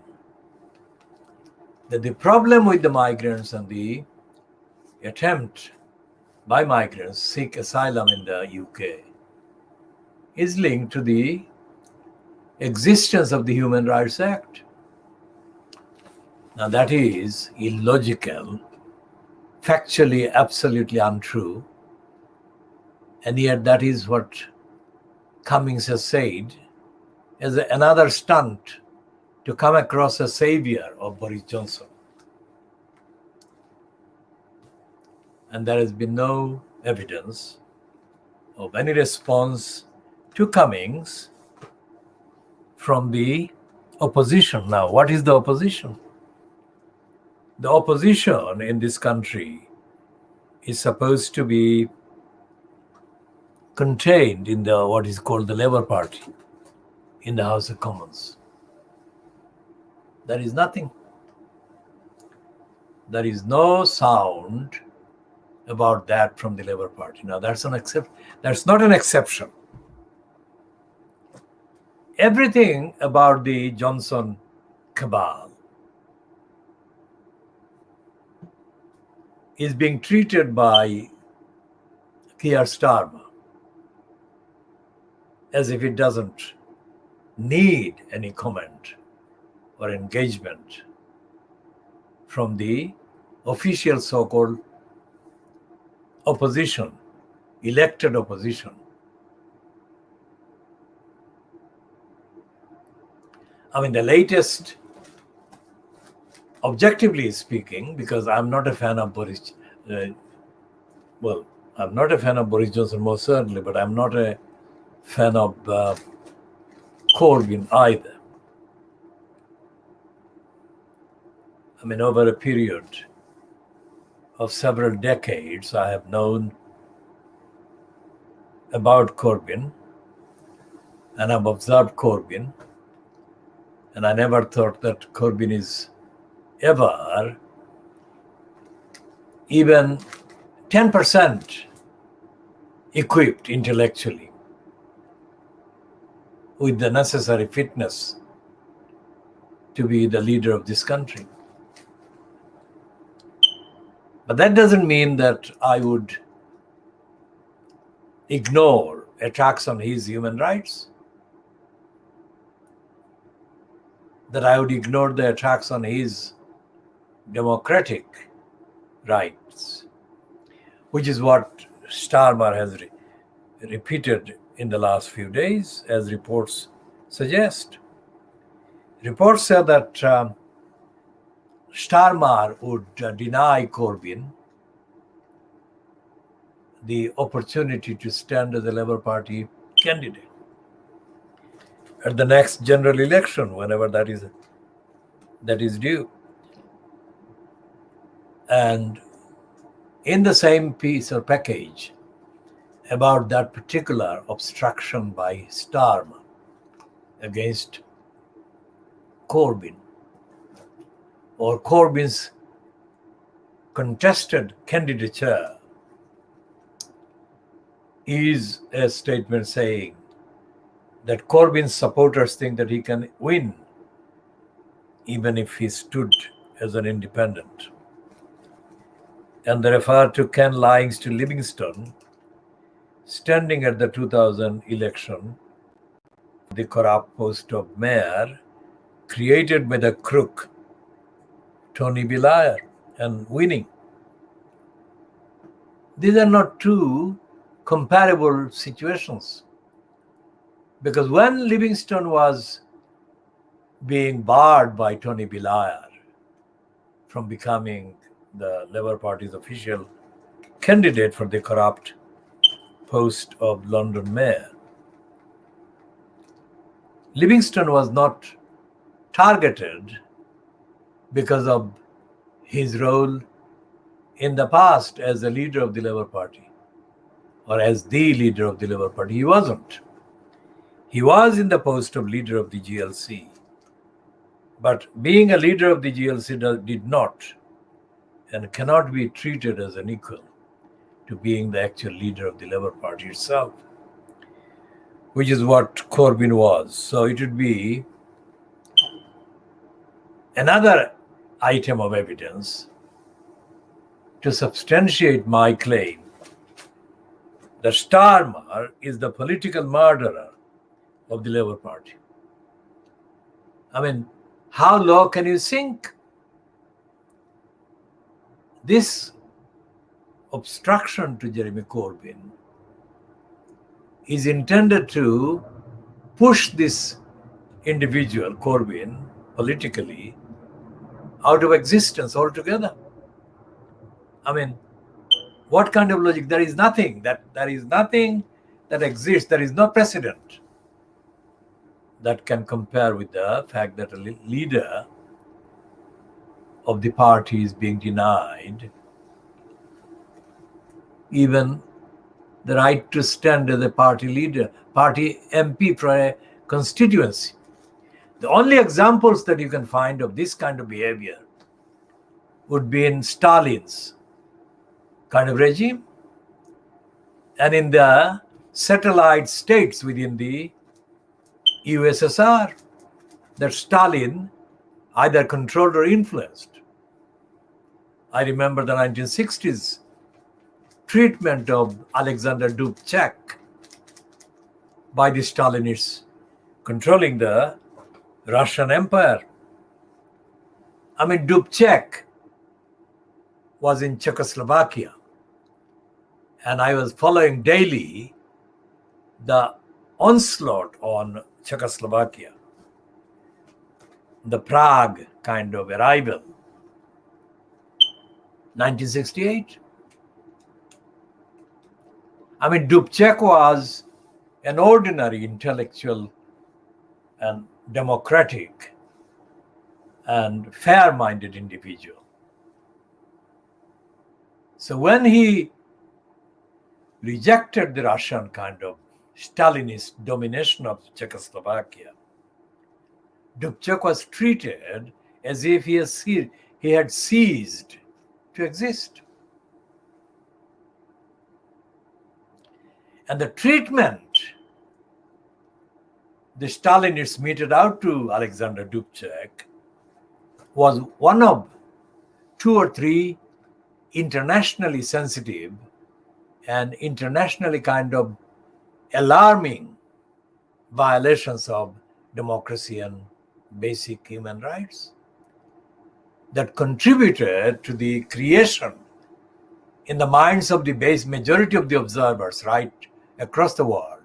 that the problem with the migrants and the attempt by migrants to seek asylum in the UK is linked to the existence of the Human Rights Act. Now that is illogical, factually absolutely untrue, and yet that is what Cummings has said as another stunt to come across a savior of Boris Johnson. And there has been no evidence of any response to Cummings from the opposition. Now, what is the opposition? The opposition in this country is supposed to be contained in the what is called the Labour Party in the House of Commons. There is nothing. There is no sound about that from the Labour Party. Now that's not an exception. Everything about the Johnson cabal is being treated by Keir Starmer as if it doesn't need any comment or engagement from the official so-called opposition, elected opposition. I mean, the latest, objectively speaking, because I'm not a fan of Boris, I'm not a fan of Boris Johnson most certainly, but I'm not a fan of Corbyn either. I mean, over a period of several decades, I have known about Corbyn and I've observed Corbyn, and I never thought that Corbyn is ever even 10% equipped intellectually with the necessary fitness to be the leader of this country. But that doesn't mean that I would ignore attacks on his human rights, that I would ignore the attacks on his democratic rights, which is what Starmer has repeated in the last few days, as reports suggest. Reports say that Starmer would deny Corbyn the opportunity to stand as a Labour Party candidate at the next general election, whenever that is due. And in the same piece or package about that particular obstruction by Starmer against Corbyn, or Corbyn's contested candidature, is a statement saying that Corbyn's supporters think that he can win even if he stood as an independent. And they refer to Ken Lyons to Livingstone standing at the 2000 election, the corrupt post of mayor created by the crook Tony Liar and winning. These are not two comparable situations. Because when Livingstone was being barred by Tony Liar from becoming the Labour Party's official candidate for the corrupt post of London mayor, Livingstone was not targeted because of his role in the past as a leader of the Labour Party or as the leader of the Labour Party. He wasn't. He was in the post of leader of the GLC. But being a leader of the GLC did not and cannot be treated as an equal to being the actual leader of the Labour Party itself, which is what Corbyn was. So it would be another item of evidence to substantiate my claim that Starmer is the political murderer of the Labour Party. I mean, how low can you sink? This obstruction to Jeremy Corbyn is intended to push this individual, Corbyn, politically out of existence altogether. I mean, what kind of logic? There is nothing that exists. There is no precedent that can compare with the fact that a leader of the party is being denied even the right to stand as a party leader, party MP for a constituency. The only examples that you can find of this kind of behavior would be in Stalin's kind of regime and in the satellite states within the USSR that Stalin either controlled or influenced. I remember the 1960s treatment of Alexander Dubček by the Stalinists controlling the Russian Empire. I mean, Dubček was in Czechoslovakia, and I was following daily the onslaught on Czechoslovakia, the Prague kind of arrival, 1968. I mean, Dubček was an ordinary intellectual and democratic and fair-minded individual. So when he rejected the Russian kind of Stalinist domination of Czechoslovakia, Dubček was treated as if he had ceased to exist. And the treatment the Stalinists meted out to Alexander Dubček was one of 2 or 3 internationally sensitive and internationally kind of alarming violations of democracy and basic human rights that contributed to the creation in the minds of the base majority of the observers right across the world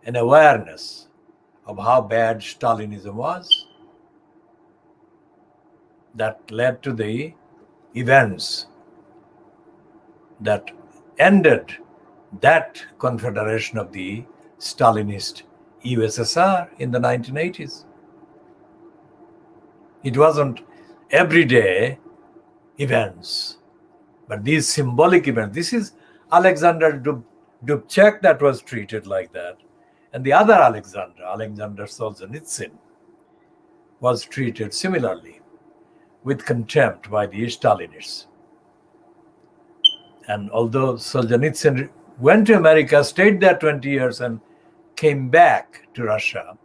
an awareness of how bad Stalinism was. that led to the events that ended that confederation of the Stalinist USSR in the 1980s. It wasn't everyday events, but these symbolic events. This is Alexander Dubček that was treated like that. And the other Alexander Solzhenitsyn, was treated similarly with contempt by the Stalinists. And although Solzhenitsyn went to America, stayed there 20 years and came back to Russia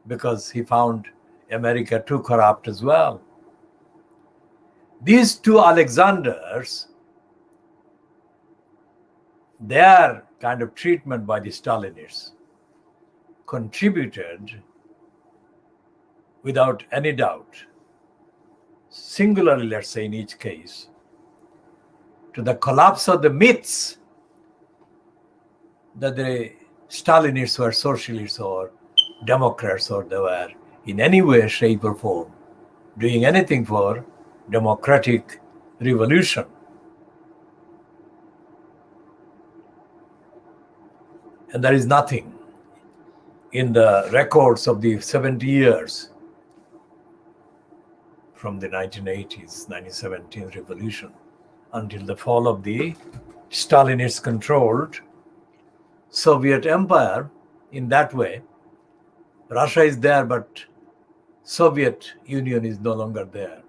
because he found America too corrupt as well. These two Alexanders, their kind of treatment by the Stalinists contributed, without any doubt, singularly, let's say in each case, to the collapse of the myths that the Stalinists were socialists or Democrats, or they were in any way, shape, or form doing anything for democratic revolution. And there is nothing in the records of the 70 years from the 1980s, 1917 revolution until the fall of the Stalinist-controlled Soviet Empire. In that way, Russia is there, but Soviet Union is no longer there.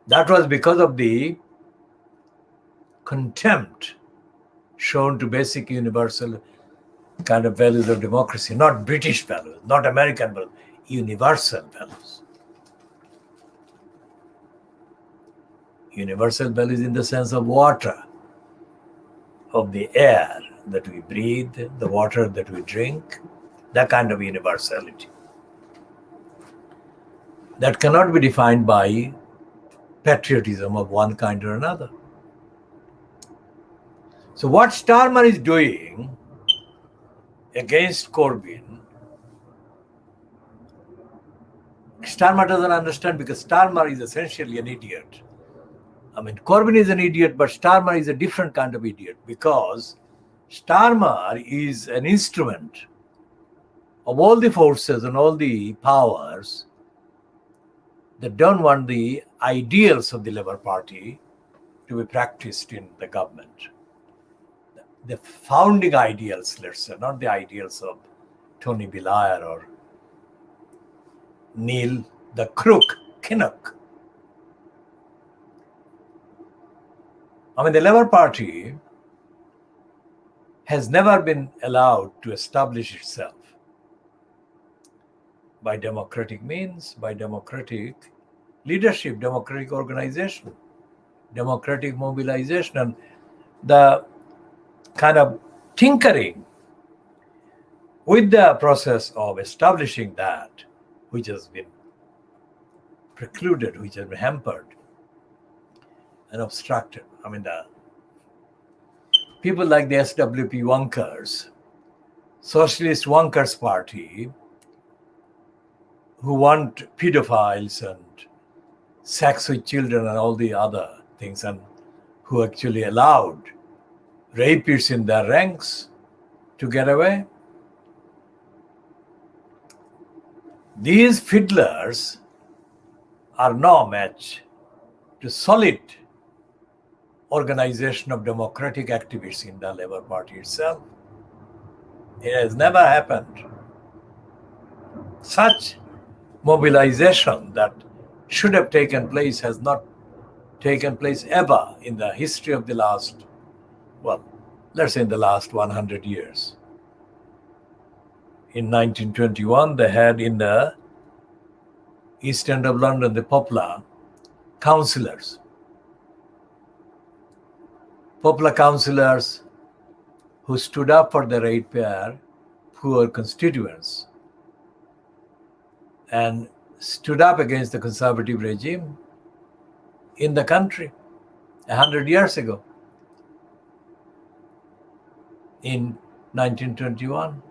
That was because of the contempt shown to basic universal kind of values of democracy, not British values, not American values, universal values. Universal values in the sense of water, of the air that we breathe, the water that we drink, that kind of universality. That cannot be defined by patriotism of one kind or another. So what Starmer is doing against Corbyn, Starmer doesn't understand, because Starmer is essentially an idiot. I mean, Corbyn is an idiot, but Starmer is a different kind of idiot, because Starmer is an instrument of all the forces and all the powers that don't want the ideals of the Labour Party to be practiced in the government. The founding ideals, let's say, not the ideals of Tony Blair or Neil the Crook Kinnock. I mean, the Labour Party has never been allowed to establish itself by democratic means, by democratic leadership, democratic organization, democratic mobilization, and the kind of tinkering with the process of establishing that, which has been precluded, which has been hampered and obstructed. I mean, the people like the SWP wonkers, Socialist Wonkers Party, who want pedophiles and sex with children and all the other things, and who actually allowed rapists in their ranks to get away. These fiddlers are no match to solid organization of democratic activists in the Labour Party itself. It has never happened. Such mobilization that should have taken place has not taken place ever in the history of the last, well, let's say in the last 100 years. In 1921, they had in the East End of London the Poplar councillors. Poplar councillors who stood up for the ratepayer poor constituents and stood up against the conservative regime in the country 100 years ago in 1921.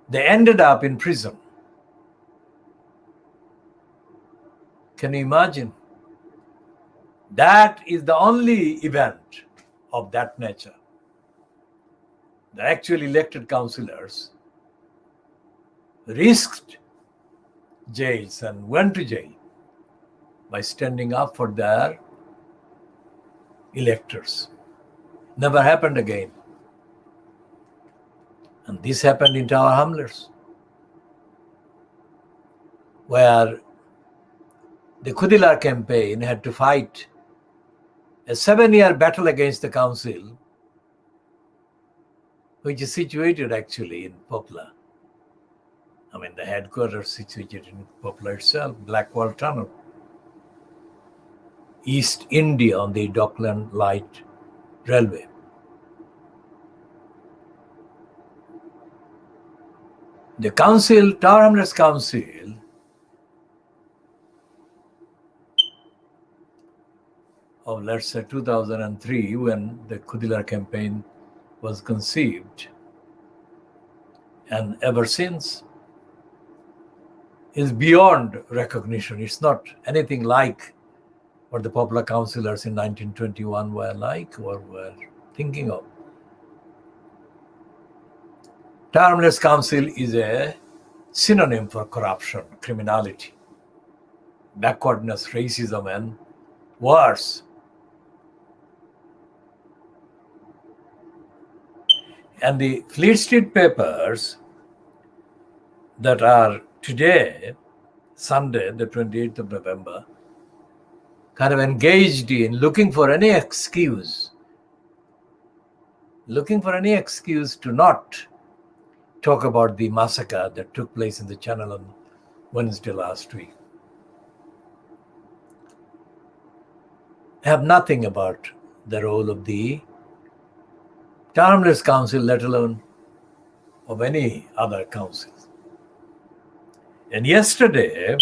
They ended up in prison. Can you imagine? That is the only event of that nature. The actual elected councillors risked jails and went to jail by standing up for their electors. Never happened again. And this happened in Tower Hamlets, where the KHOODEELAAR campaign had to fight a 7-year battle against the council, which is situated actually in Poplar. I mean, the headquarters situated in Poplar itself, Blackwall Tunnel, East India on the Dockland Light Railway. The council, Tower Hamlets Council, of, let's say, 2003, when the KHOODEELAAR campaign was conceived, and ever since, is beyond recognition. It's not anything like what the popular councillors in 1921 were like or were thinking of. Tower Hamlets Council is a synonym for corruption, criminality, backwardness, racism, and worse. And the Fleet Street papers that are today, Sunday, the 28th of November, kind of engaged in looking for any excuse to not talk about the massacre that took place in the Channel on Wednesday last week. Have nothing about the role of the Tower Hamlets Council, let alone of any other councils. And yesterday,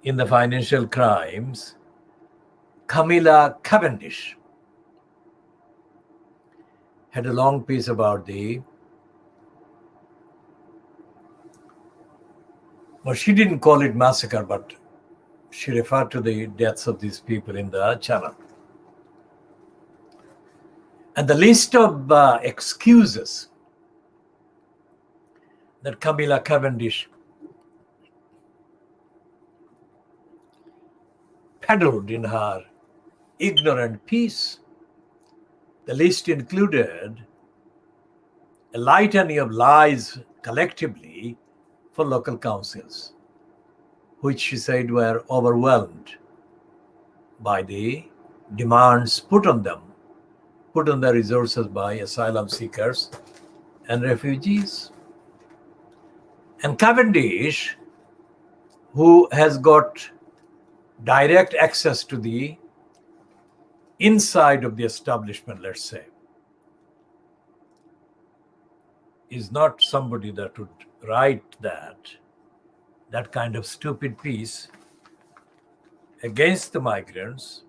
in the financial crimes, Camilla Cavendish had a long piece about well, she didn't call it massacre, but she referred to the deaths of these people in the Channel. And the list of excuses that Camilla Cavendish peddled in her ignorant piece, the list included a litany of lies collectively for local councils, which she said were overwhelmed by the demands put on their resources by asylum seekers and refugees. And Cavendish, who has got direct access to the inside of the establishment, let's say, is not somebody that would write that kind of stupid piece against the migrants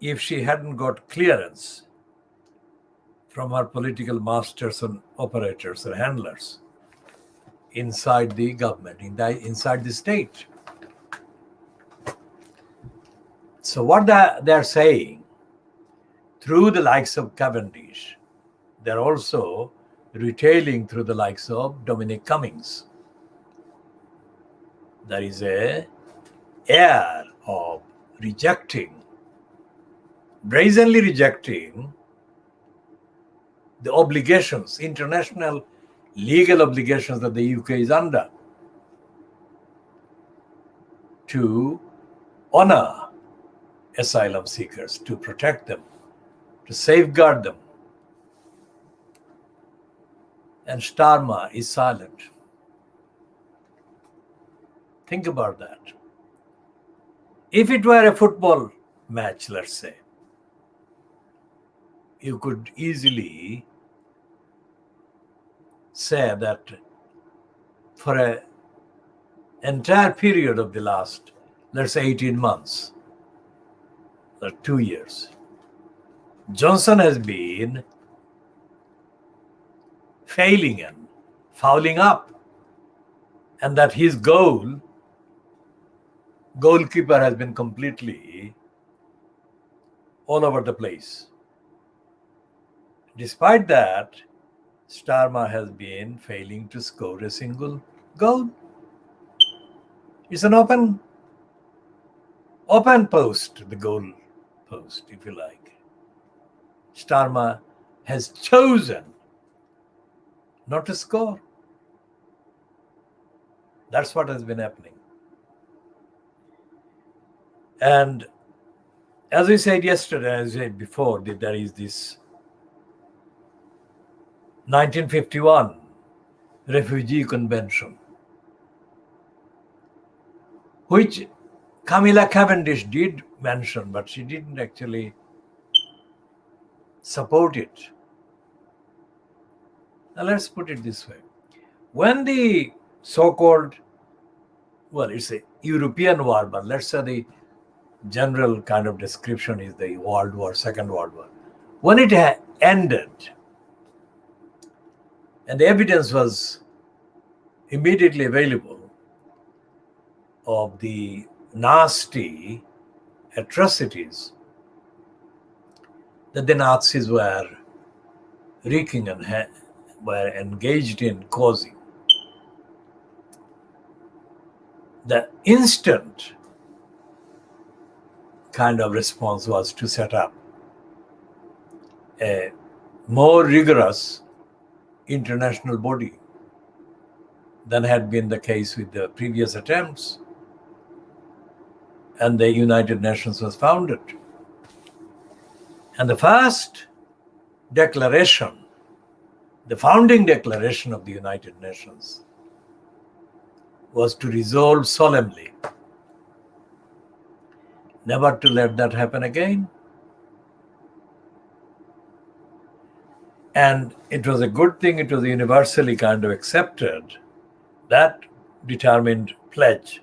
if she hadn't got clearance from her political masters and operators and handlers inside the government, inside the state. So what they're saying, through the likes of Cavendish, they're also retailing through the likes of Dominic Cummings. There is a air of brazenly rejecting the obligations, international legal obligations that the UK is under to honor asylum seekers, to protect them, to safeguard them. And Starmer is silent. Think about that. If it were a football match, let's say, you could easily say that for an entire period of the last, let's say, 18 months or 2 years, Johnson has been failing and fouling up and that his goalkeeper has been completely all over the place. Despite that, Starmer has been failing to score a single goal. It's an open post, the goal post, if you like. Starmer has chosen not to score. That's what has been happening. And as we said yesterday, as I said before, that there is this 1951 Refugee Convention, which Camilla Cavendish did mention, but she didn't actually support it. Now let's put it this way. When the so-called, well, it's a European war, but let's say the general kind of description is the World War, Second World War. When it ended, and the evidence was immediately available of the nasty atrocities that the Nazis were wreaking and were engaged in causing, the instant kind of response was to set up a more rigorous international body than had been the case with the previous attempts. And the United Nations was founded. And the first declaration, the founding declaration of the United Nations, was to resolve solemnly never to let that happen again. And it was a good thing, it was universally kind of accepted, that determined pledge.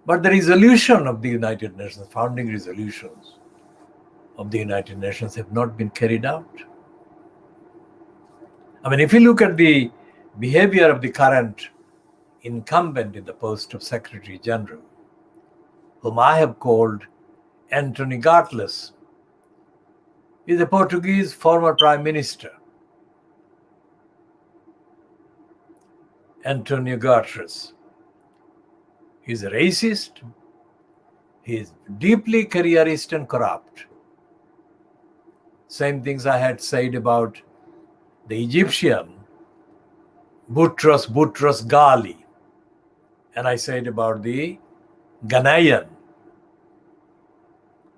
But the resolution of the United Nations, founding resolutions of the United Nations, have not been carried out. I mean, if you look at the behavior of the current incumbent in the post of Secretary General, whom I have called António Guterres, is a Portuguese former Prime Minister. António Guterres. He's a racist, he's deeply careerist and corrupt. Same things I had said about the Egyptian Boutros Ghali, and I said about the Ghanaian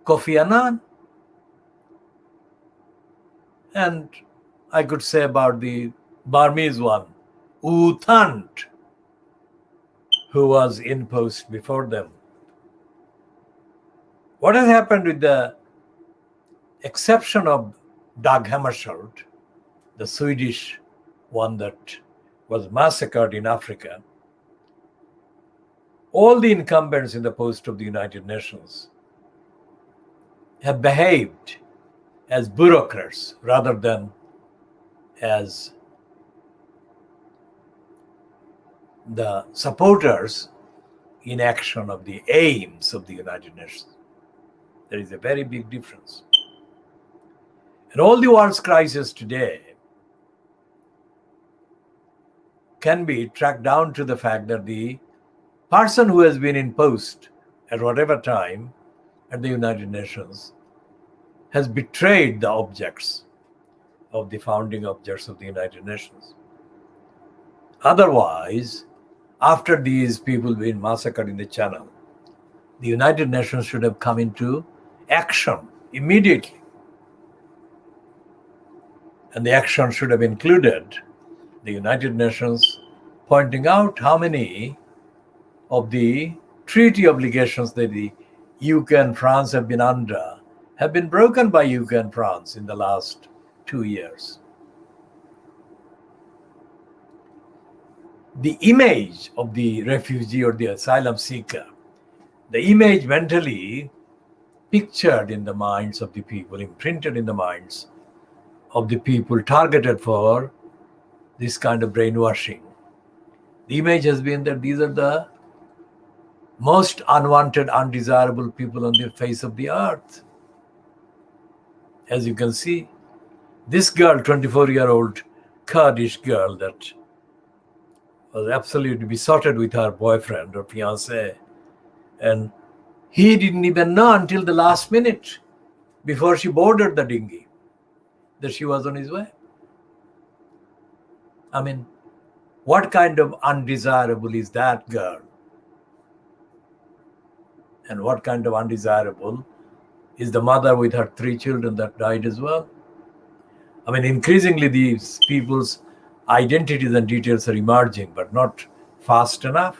Kofi Annan, and I could say about the Burmese one, U Thant, who was in post before them. What has happened with the exception of Dag Hammarskjöld, the Swedish one that was massacred in Africa? All the incumbents in the post of the United Nations have behaved as bureaucrats rather than as the supporters in action of the aims of the United Nations. There is a very big difference. And all the world's crises today can be tracked down to the fact that the person who has been in post at whatever time at the United Nations has betrayed the objects of the founding objects of the United Nations. Otherwise, after these people been massacred in the Channel, the United Nations should have come into action immediately. And the action should have included the United Nations pointing out how many of the treaty obligations that the UK and France have been under have been broken by UK and France in the last 2 years. The image of the refugee or the asylum seeker, the image mentally pictured in the minds of the people, imprinted in the minds of the people targeted for this kind of brainwashing. The image has been that these are the most unwanted, undesirable people on the face of the earth. As you can see, this girl, 24-year-old Kurdish girl that was absolutely besotted with her boyfriend or fiancé, and he didn't even know until the last minute before she boarded the dinghy that she was on his way. I mean, what kind of undesirable is that girl? And what kind of undesirable is the mother with her 3 children that died as well? I mean, increasingly these people's identities and details are emerging, but not fast enough.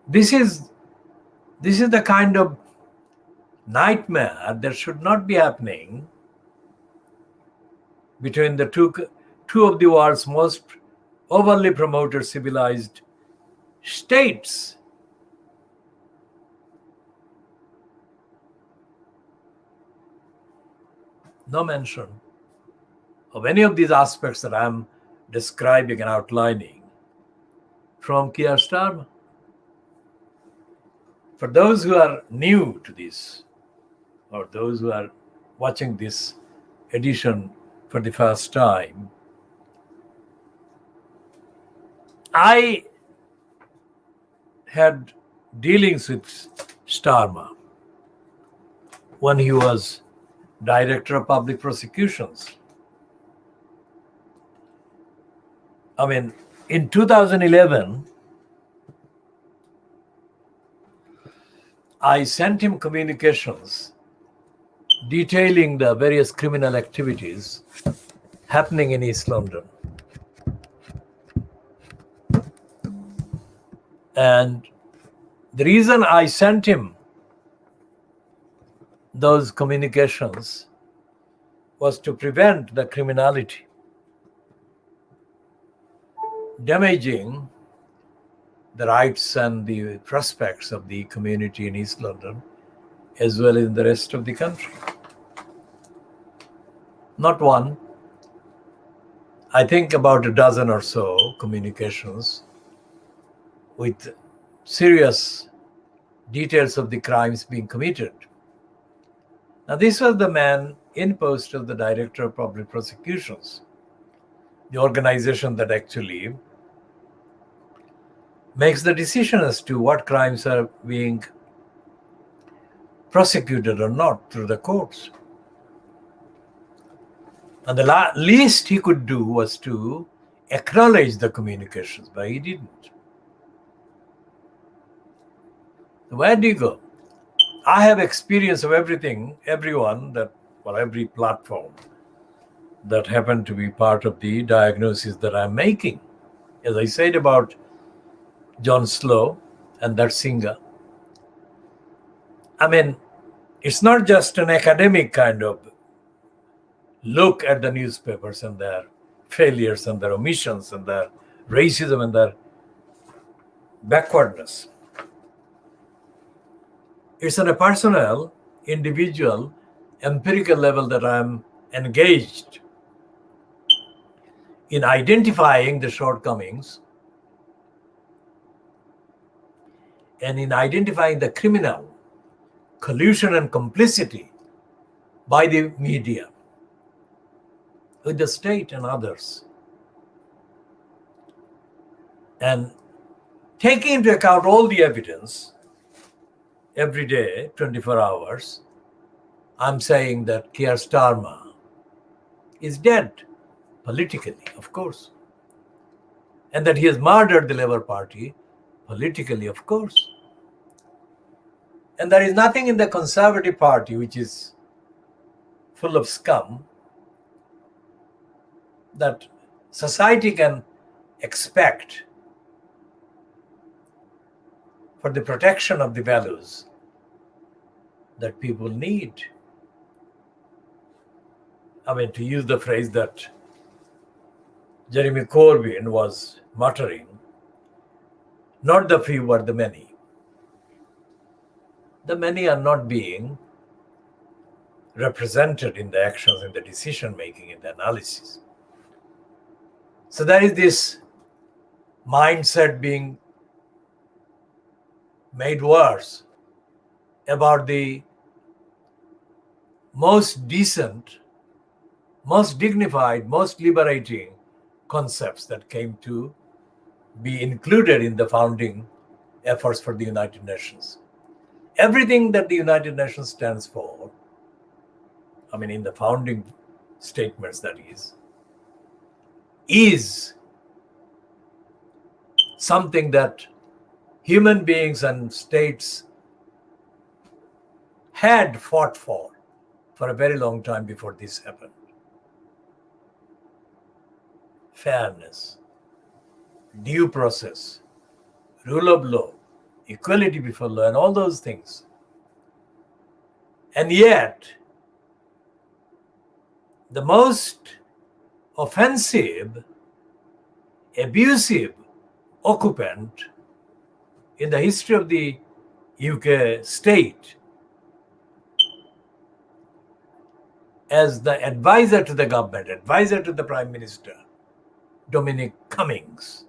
This is the kind of nightmare that should not be happening between the two of the world's most overly promoted civilized states. No mention of any of these aspects that I'm describing and outlining from Keir Starmer. For those who are new to this, or those who are watching this edition for the first time, I had dealings with Starmer when he was Director of Public Prosecutions. I mean, in 2011, I sent him communications detailing the various criminal activities happening in East London. And the reason I sent him those communications was to prevent the criminality damaging the rights and the prospects of the community in East London, as well as in the rest of the country. Not one, I think about a dozen or so communications with serious details of the crimes being committed. Now, this was the man in post of the Director of Public Prosecutions, the organization that actually makes the decision as to what crimes are being prosecuted or not through the courts. And the least he could do was to acknowledge the communications, but he didn't. Where do you go? I have experience of everything, everyone, every platform that happened to be part of the diagnosis that I'm making. As I said about John Slow and that singer, I mean, it's not just an academic kind of look at the newspapers and their failures and their omissions and their racism and their backwardness. It's on a personal, individual, empirical level that I'm engaged in identifying the shortcomings and in identifying the criminal collusion and complicity by the media with the state and others. And taking into account all the evidence every day, 24 hours, I'm saying that Keir Starmer is dead, politically, of course. And that he has murdered the Labour Party, politically, of course. And there is nothing in the Conservative Party which is full of scum that society can expect for the protection of the values that people need. I mean, to use the phrase that Jeremy Corbyn was muttering, not the few but the many. The many are not being represented in the actions, in the decision making, in the analysis. So there is this mindset being made worse about the most decent, most dignified, most liberating concepts that came to be included in the founding efforts for the United Nations. Everything that the United Nations stands for, I mean, in the founding statements, that is something that human beings and states had fought for a very long time before this happened. Fairness, due process, rule of law, equality before law, and all those things. And yet, the most offensive, abusive occupant in the history of the UK state, as the advisor to the government, advisor to the Prime Minister, Dominic Cummings,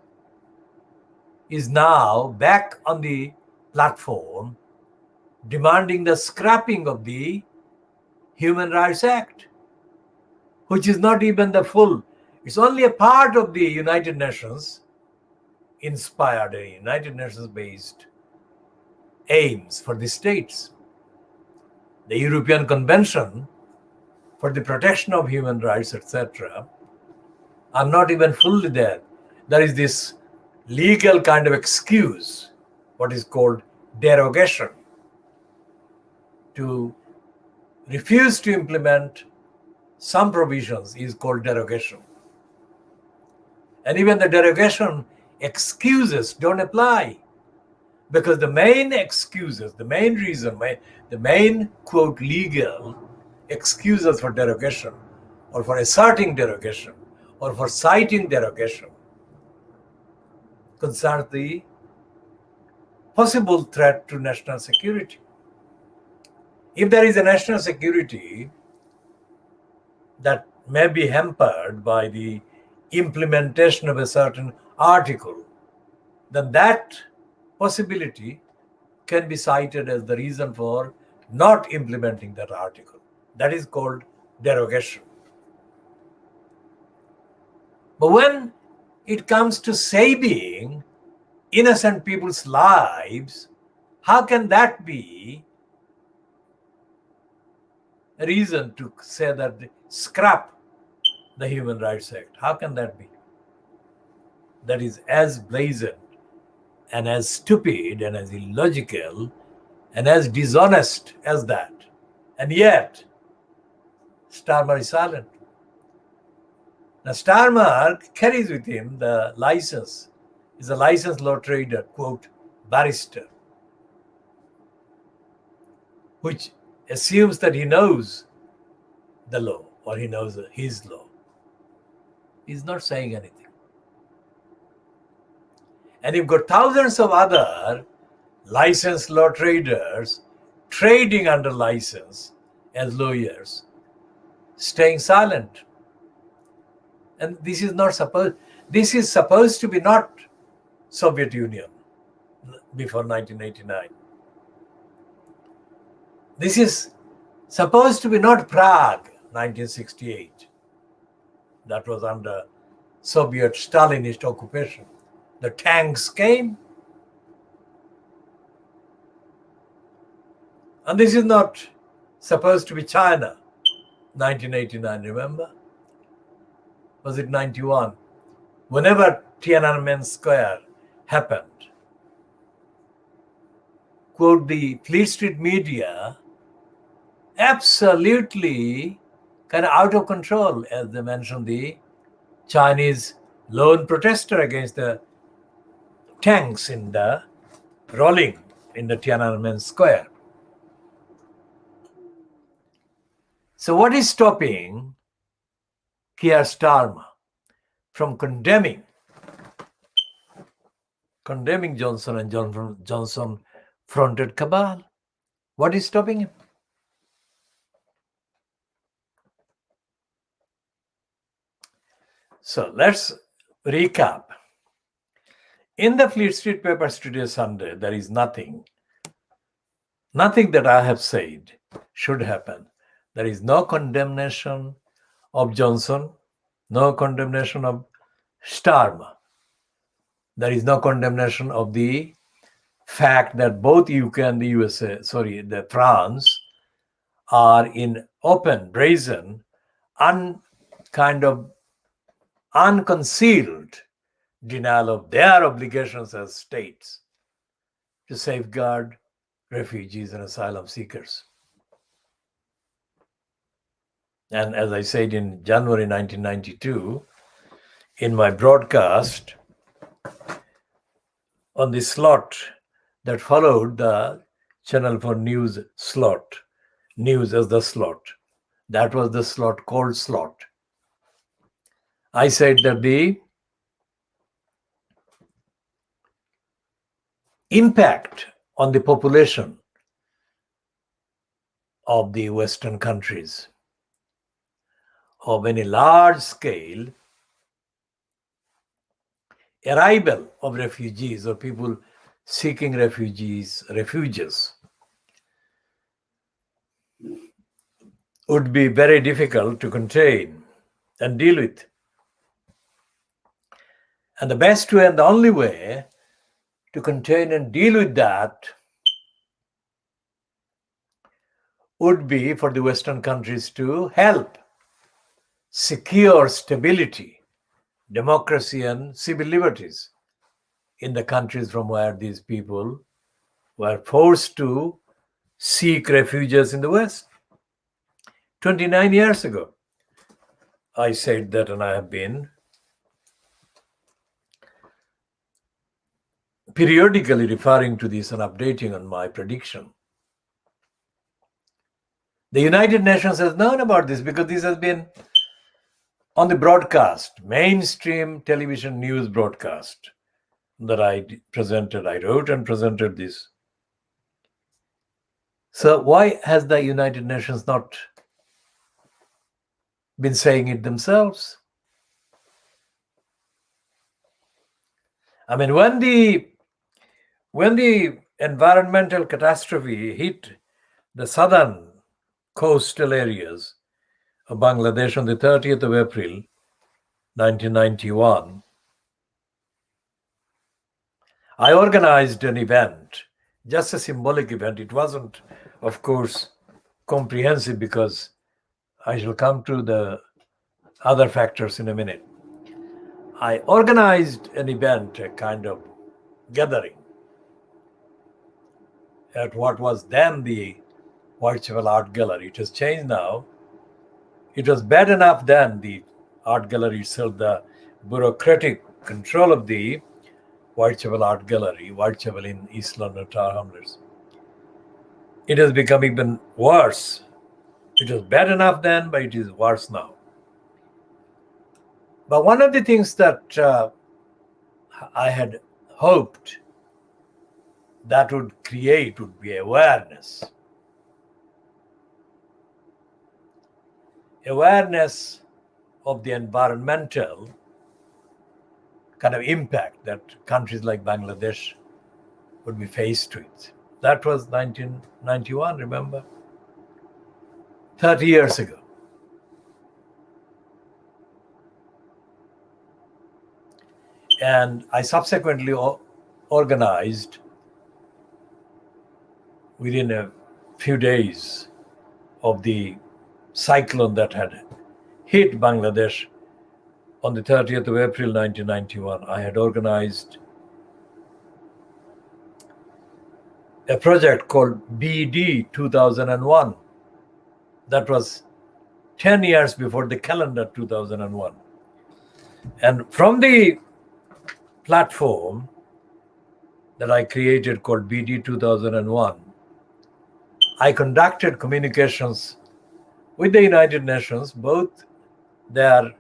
is now back on the platform demanding the scrapping of the Human Rights Act, which is not even the full, it's only a part of the United Nations inspired, United Nations based aims for the states. The European Convention for the Protection of Human Rights, etc., are not even fully there. There is this legal kind of excuse, what is called derogation, to refuse to implement some provisions is called derogation. And even the derogation excuses don't apply, because the main excuses, the main reason, the main, quote, legal excuses for derogation, or for asserting derogation, or for citing derogation, concerns the possible threat to national security. If there is a national security that may be hampered by the implementation of a certain article, then that possibility can be cited as the reason for not implementing that article. That is called derogation. But when it comes to saving innocent people's lives, how can that be a reason to say that scrap the Human Rights Act? How can that be? That is as brazen and as stupid and as illogical and as dishonest as that. And yet, Starmer is silent. Now, Starmer carries with him the license. He's a licensed law trader, quote, barrister, which assumes that he knows the law, or he knows his law. He's not saying anything. And you've got thousands of other licensed law traders trading under license as lawyers, staying silent. And this is supposed to be not Soviet Union before 1989. This is supposed to be not Prague, 1968. That was under Soviet Stalinist occupation. The tanks came. And this is not supposed to be China, 1989, remember? Was it 91? Whenever Tiananmen Square happened, quote, the Fleet Street media absolutely kind of out of control, as they mentioned the Chinese lone protester against the tanks in the rolling in the Tiananmen Square. So what is stopping Keir Starmer from condemning Johnson and Johnson fronted cabal? What is stopping him? So let's recap. In the Fleet Street Papers today, Sunday, there is nothing that I have said should happen. There is no condemnation of Johnson, no condemnation of Starmer. There is no condemnation of the fact that both UK and the the France are in open, brazen, kind of unconcealed denial of their obligations as states to safeguard refugees and asylum seekers. And as I said in January 1992, in my broadcast on the slot that followed the Channel 4 News slot, news as the slot, that was the slot called slot. I said that the impact on the population of the Western countries of any large scale arrival of refugees or people seeking refuges would be very difficult to contain and deal with. And the best way and the only way to contain and deal with that would be for the Western countries to help secure stability, democracy, and civil liberties in the countries from where these people were forced to seek refuges in the West. 29 years ago, I said that, and I have been periodically referring to this and updating on my prediction. The United Nations has known about this because this has been on the broadcast, mainstream television news broadcast that I presented. I wrote and presented this. So why has the United Nations not been saying it themselves? I mean, when the environmental catastrophe hit the southern coastal areas of Bangladesh on the 30th of April, 1991, I organized an event, just a symbolic event. It wasn't, of course, comprehensive because I shall come to the other factors in a minute. I organized an event, a kind of gathering at what was then the Whitechapel Art Gallery. It has changed now. It was bad enough then, the art gallery itself, the bureaucratic control of the Whitechapel Art Gallery, Whitechapel in East London, Tower Hamlets. It has become even worse. It was bad enough then, but it is worse now. But one of the things that I had hoped that would create would be awareness. Awareness of the environmental kind of impact that countries like Bangladesh would be faced with. That was 1991, remember? 30 years ago. And I subsequently organized, within a few days of the cyclone that had hit Bangladesh on the 30th of April 1991, I had organized a project called BD 2001. That was 10 years before the calendar 2001. And from the platform that I created called BD 2001, I conducted communications with the United Nations, both their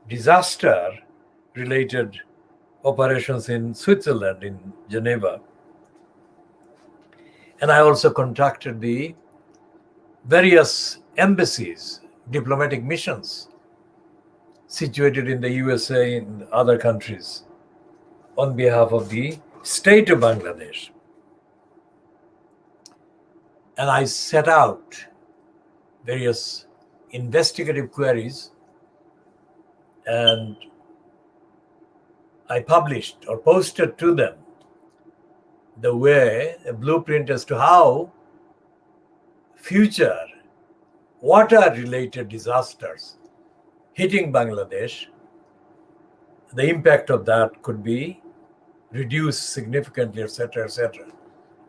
disaster-related operations in Switzerland, in Geneva. And I also contacted the various embassies, diplomatic missions, situated in the USA and other countries on behalf of the state of Bangladesh. And I set out various investigative queries, and I published or posted to them the way, a blueprint as to how future water-related disasters hitting Bangladesh, the impact of that could be reduced significantly, etc., etc.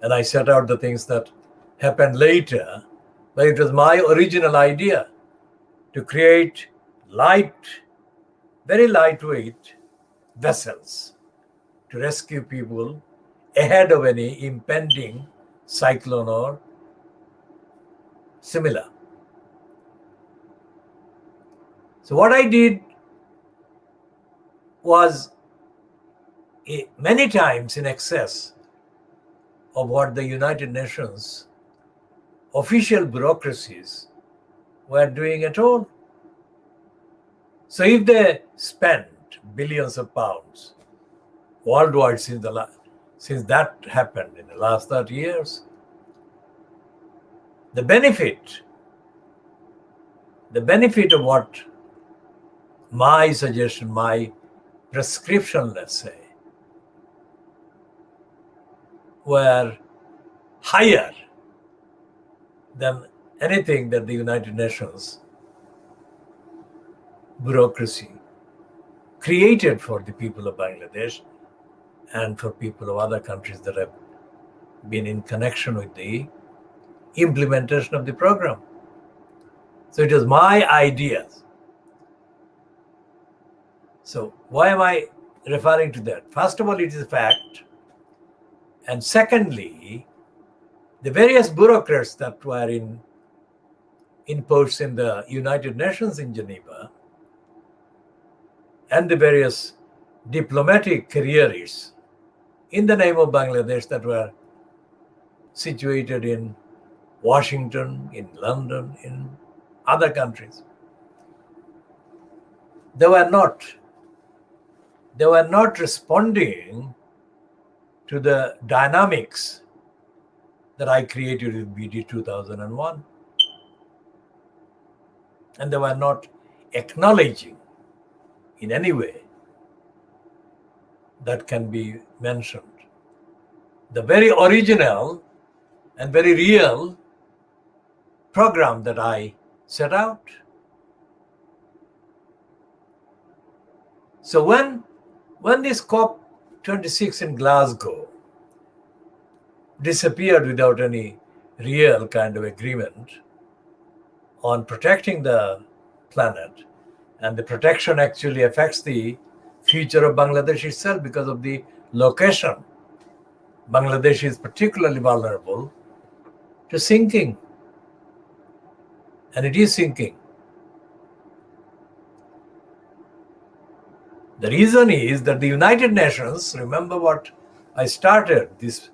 And I set out the things that happened later, but it was my original idea to create very lightweight vessels to rescue people ahead of any impending cyclone or similar. So what I did was many times in excess of what the United Nations official bureaucracies were doing at all. So if they spent billions of pounds worldwide since that happened in the last 30 years, the benefit of what my suggestion, my prescription, let's say, were higher than anything that the United Nations bureaucracy created for the people of Bangladesh and for people of other countries that have been in connection with the implementation of the program. So it was my ideas. So why am I referring to that? First of all, it is a fact. And secondly, the various bureaucrats that were in posts in the United Nations in Geneva and the various diplomatic couriers in the name of Bangladesh that were situated in Washington, in London, in other countries, they were not responding to the dynamics that I created with BD 2001. And they were not acknowledging in any way that can be mentioned the very original and very real program that I set out. So when this COP26 in Glasgow disappeared without any real kind of agreement on protecting the planet, and the protection actually affects the future of Bangladesh itself because of the location. Bangladesh is particularly vulnerable to sinking, and it is sinking. The reason is that the United Nations, remember what I started this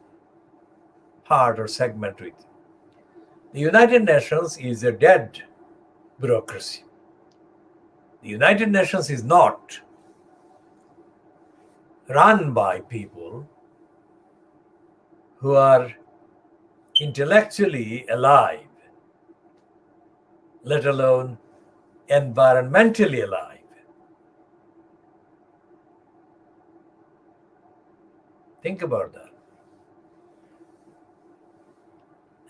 part or segment with, the United Nations is a dead bureaucracy. The United Nations is not run by people who are intellectually alive, let alone environmentally alive. Think about that.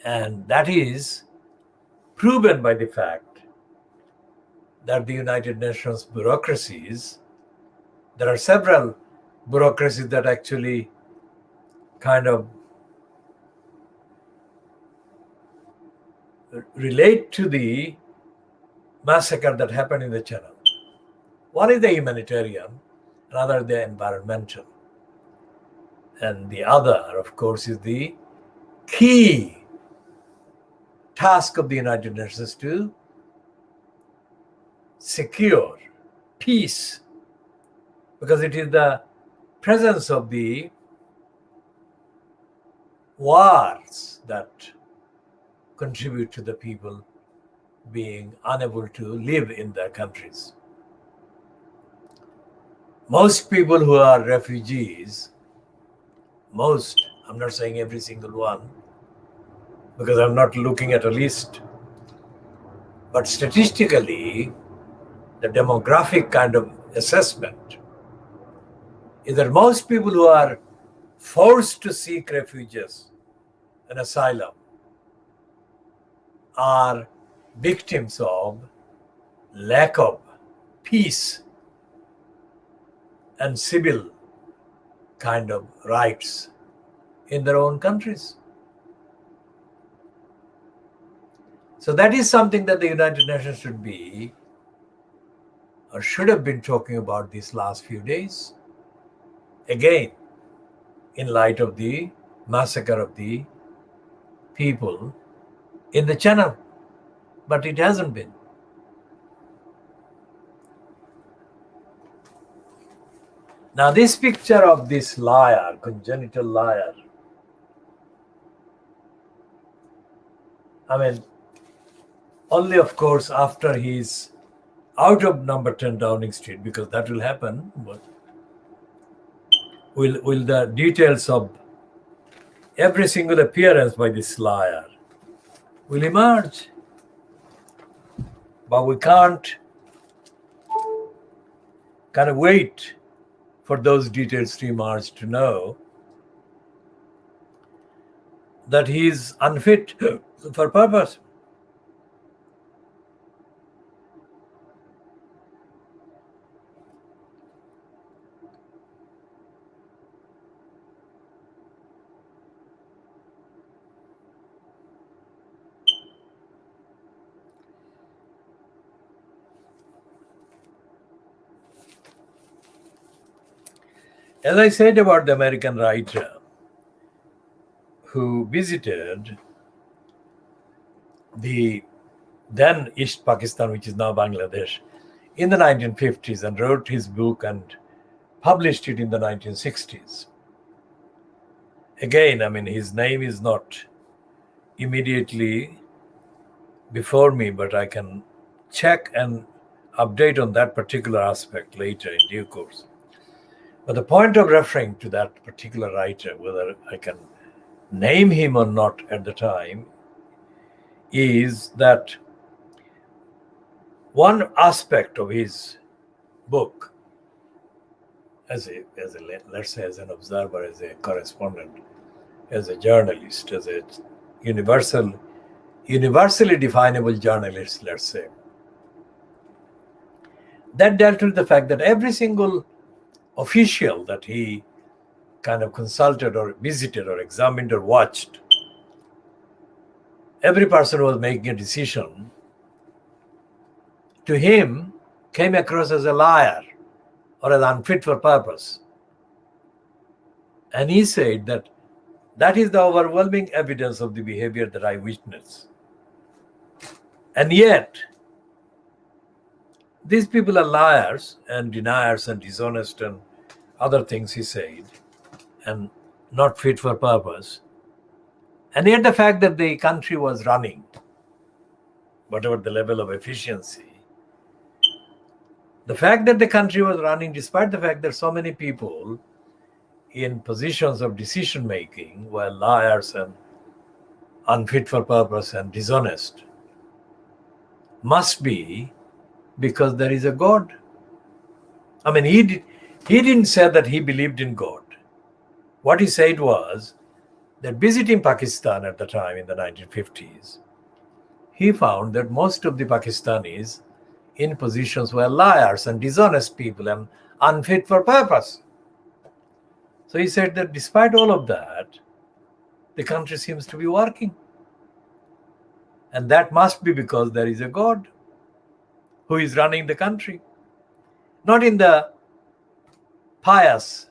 And that is proven by the fact that the United Nations bureaucracies, there are several bureaucracies that actually kind of relate to the massacre that happened in the Channel. One is the humanitarian, another the environmental. And the other, of course, is the key task of the United Nations to secure peace, because it is the presence of the wars that contribute to the people being unable to live in their countries. most people who are refugees, I'm not saying every single one, because I'm not looking at a list, but statistically, the demographic kind of assessment is that most people who are forced to seek refuges and asylum are victims of lack of peace and civil kind of rights in their own countries. So that is something that the United Nations should be or should have been talking about these last few days. Again, in light of the massacre of the people in the channel, but it hasn't been. Now, this picture of this liar, congenital liar, I mean, only of course after he's out of number 10 Downing Street, because that will happen, but will the details of every single appearance by this liar will emerge. But we can't kind of wait for those details to emerge to know that he is unfit for purpose. As I said about the American writer who visited the then East Pakistan, which is now Bangladesh, in the 1950s and wrote his book and published it in the 1960s. Again, I mean, his name is not immediately before me, but I can check and update on that particular aspect later in due course. But the point of referring to that particular writer, whether I can name him or not at the time, is that one aspect of his book, as a let's say as an observer, as a correspondent, as a journalist, as a universally definable journalist, let's say, that dealt with the fact that every single official that he kind of consulted or visited or examined or watched, every person who was making a decision, to him came across as a liar or as unfit for purpose. And he said that that is the overwhelming evidence of the behavior that I witnessed. And yet, these people are liars and deniers and dishonest and other things, he said, and not fit for purpose. And yet the fact that the country was running, whatever the level of efficiency, the fact that the country was running, despite the fact that so many people in positions of decision making were liars and unfit for purpose and dishonest, must be because there is a God. I mean, he didn't say that he believed in God. What he said was that visiting Pakistan at the time in the 1950s, he found that most of the Pakistanis in positions were liars and dishonest people and unfit for purpose. So he said that despite all of that, the country seems to be working. And that must be because there is a God who is running the country. Not in the pious,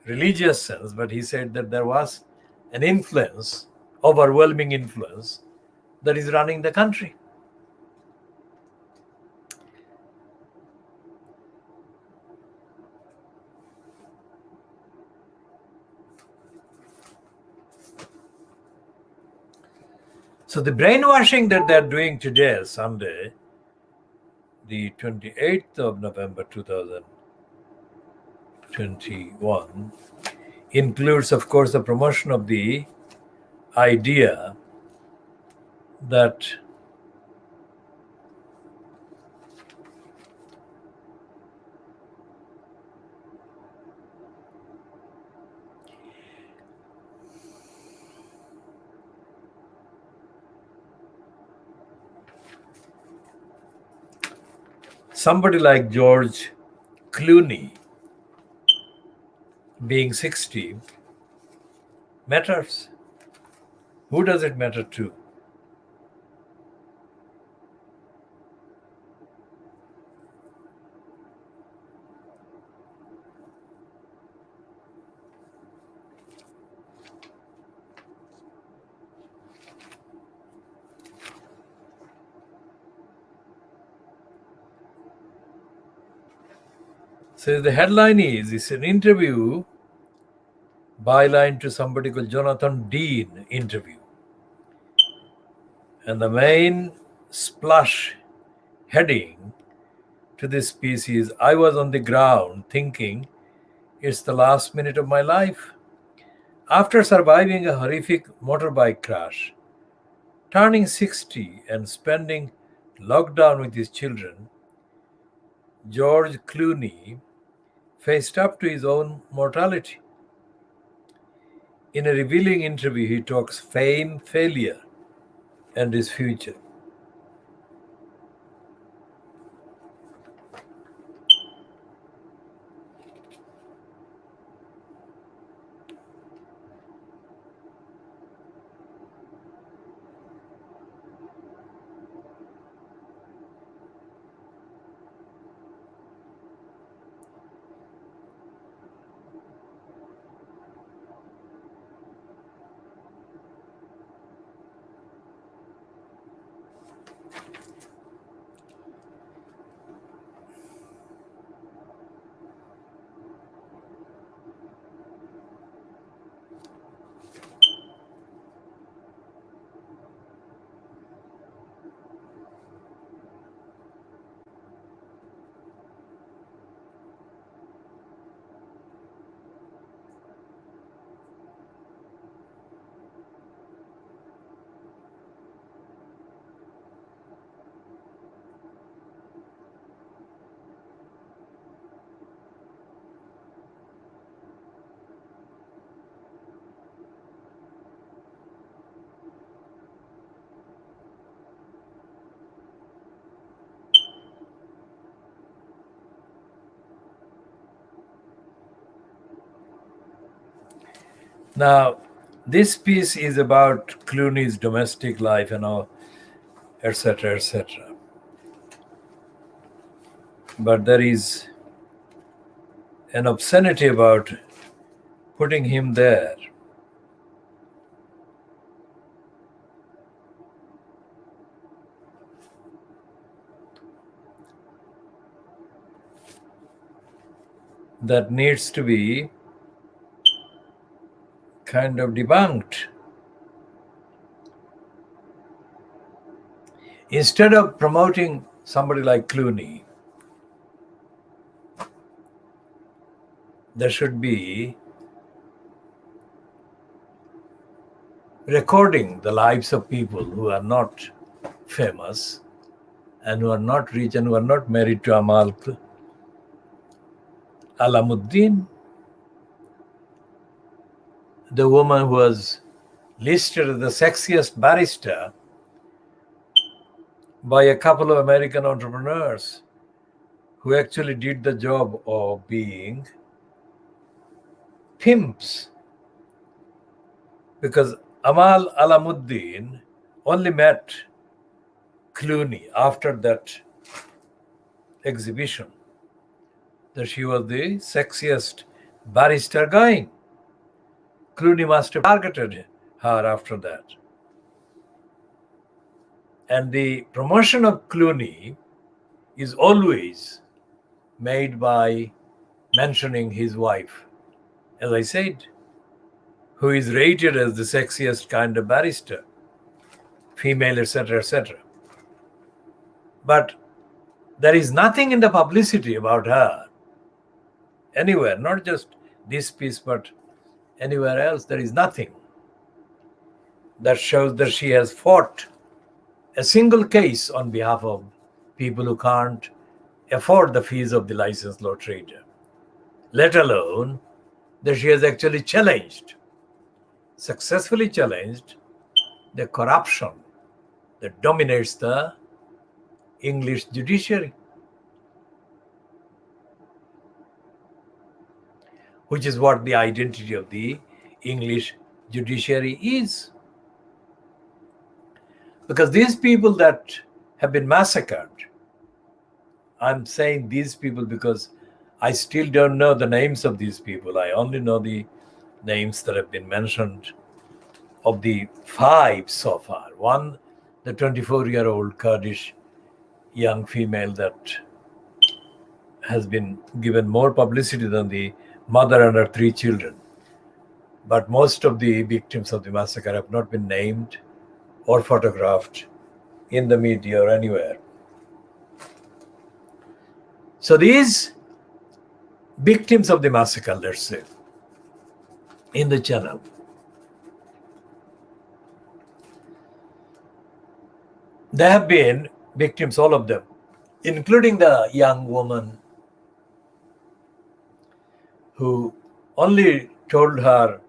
religious sense, but he said that there was an influence, overwhelming influence, that is running the country. So the brainwashing that they're doing today, Sunday, the 28th of November 2000, 21 includes, of course, the promotion of the idea that somebody like George Clooney being 60 matters. Who does it matter to? So the headline is, it's an interview, byline to somebody called Jonathan Dean interview. And the main splash heading to this piece is, I was on the ground thinking it's the last minute of my life. After surviving a horrific motorbike crash, turning 60 and spending lockdown with his children, George Clooney faced up to his own mortality. In a revealing interview, he talks fame, failure, and his future. Now, this piece is about Clooney's domestic life and all, etc., etc. But there is an obscenity about putting him there. That needs to be kind of debunked. Instead of promoting somebody like Clooney, there should be recording the lives of people who are not famous and who are not rich and who are not married to Amal Alamuddin, the woman who was listed as the sexiest barrister by a couple of American entrepreneurs who actually did the job of being pimps. Because Amal Alamuddin only met Clooney after that exhibition, that she was the sexiest barrister going. Clooney must have targeted her after that. And the promotion of Clooney is always made by mentioning his wife, as I said, who is rated as the sexiest kind of barrister, female, etc., etc. But there is nothing in the publicity about her anywhere, not just this piece, but anywhere else, there is nothing that shows that she has fought a single case on behalf of people who can't afford the fees of the licensed law trader, let alone that she has actually successfully challenged the corruption that dominates the English judiciary, which is what the identity of the English judiciary is. Because these people that have been massacred, I'm saying these people because I still don't know the names of these people. I only know the names that have been mentioned of the 5 so far. One, the 24-year-old Kurdish young female that has been given more publicity than the mother and her 3 children. But most of the victims of the massacre have not been named or photographed in the media or anywhere. So these victims of the massacre, let's say, in the channel, they have been victims, all of them, including the young woman who only told her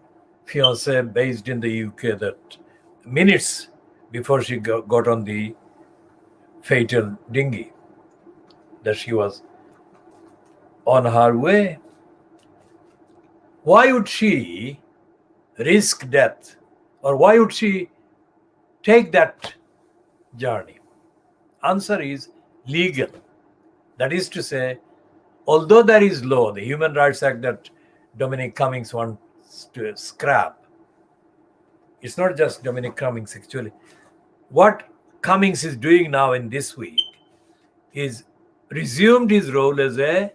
fiance based in the UK that minutes before she got on the fatal dinghy that she was on her way. Why would she risk death, or why would she take that journey? Answer is legal. That is to say, although there is law, the Human Rights Act that Dominic Cummings wants to scrap, it's not just Dominic Cummings actually. What Cummings is doing now in this week is resumed his role as a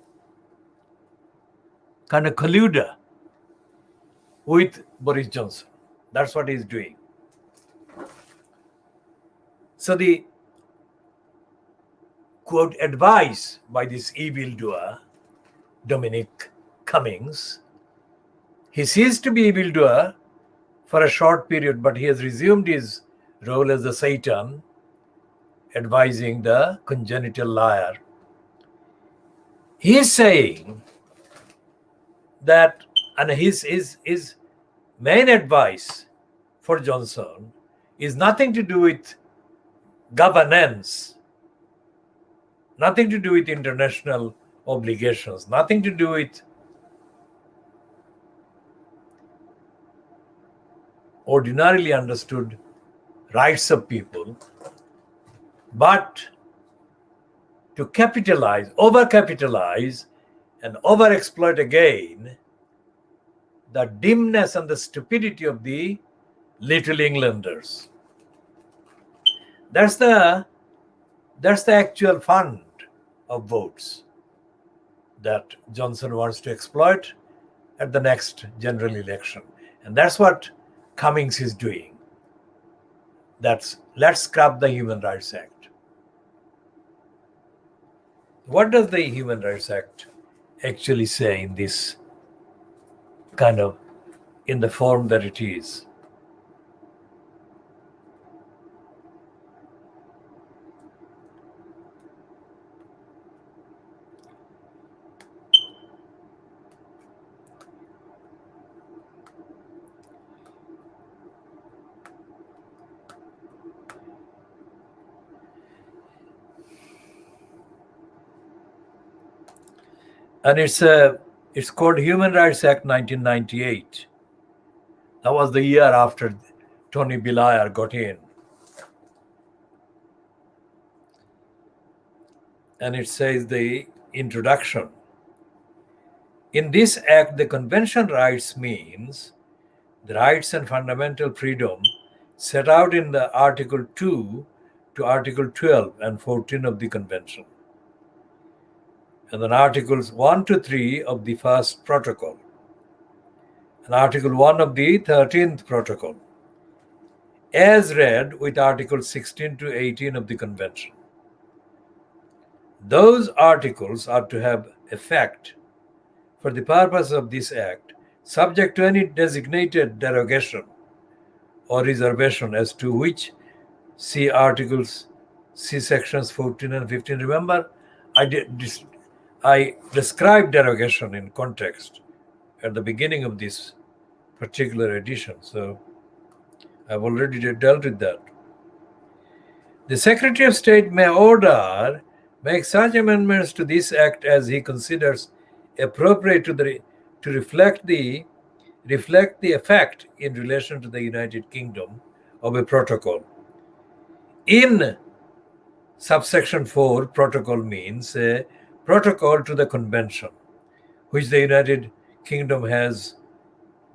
kind of colluder with Boris Johnson. That's what he's doing. So the quote advice by this evildoer, Dominic Cummings, he ceased to be evildoer for a short period, but he has resumed his role as the Satan, advising the Congenital Liar. He is saying that, and his main advice for Johnson is nothing to do with governance, nothing to do with international obligations, nothing to do with ordinarily understood rights of people, but to capitalize, overcapitalize, and overexploit again the dimness and the stupidity of the little Englanders. That's the actual fund of votes that Johnson wants to exploit at the next general election. And that's what Cummings is doing. That's, let's scrap the Human Rights Act. What does the Human Rights Act actually say in this kind of, in the form that it is? And it's called Human Rights Act 1998. That was the year after Tony Blair got in. And it says the introduction. In this act, the convention rights means the rights and fundamental freedom set out in the Article 2 to Article 12 and 14 of the convention, and then Articles 1 to 3 of the first protocol, and Article 1 of the 13th protocol, as read with Articles 16 to 18 of the convention. Those articles are to have effect for the purpose of this act, subject to any designated derogation or reservation as to which see sections 14 and 15. Remember, I described derogation in context at the beginning of this particular edition, so I've already dealt with that. The Secretary of State may make such amendments to this act as he considers appropriate to reflect the effect in relation to the United Kingdom of a protocol. In subsection 4, protocol means a protocol to the convention, which the United Kingdom has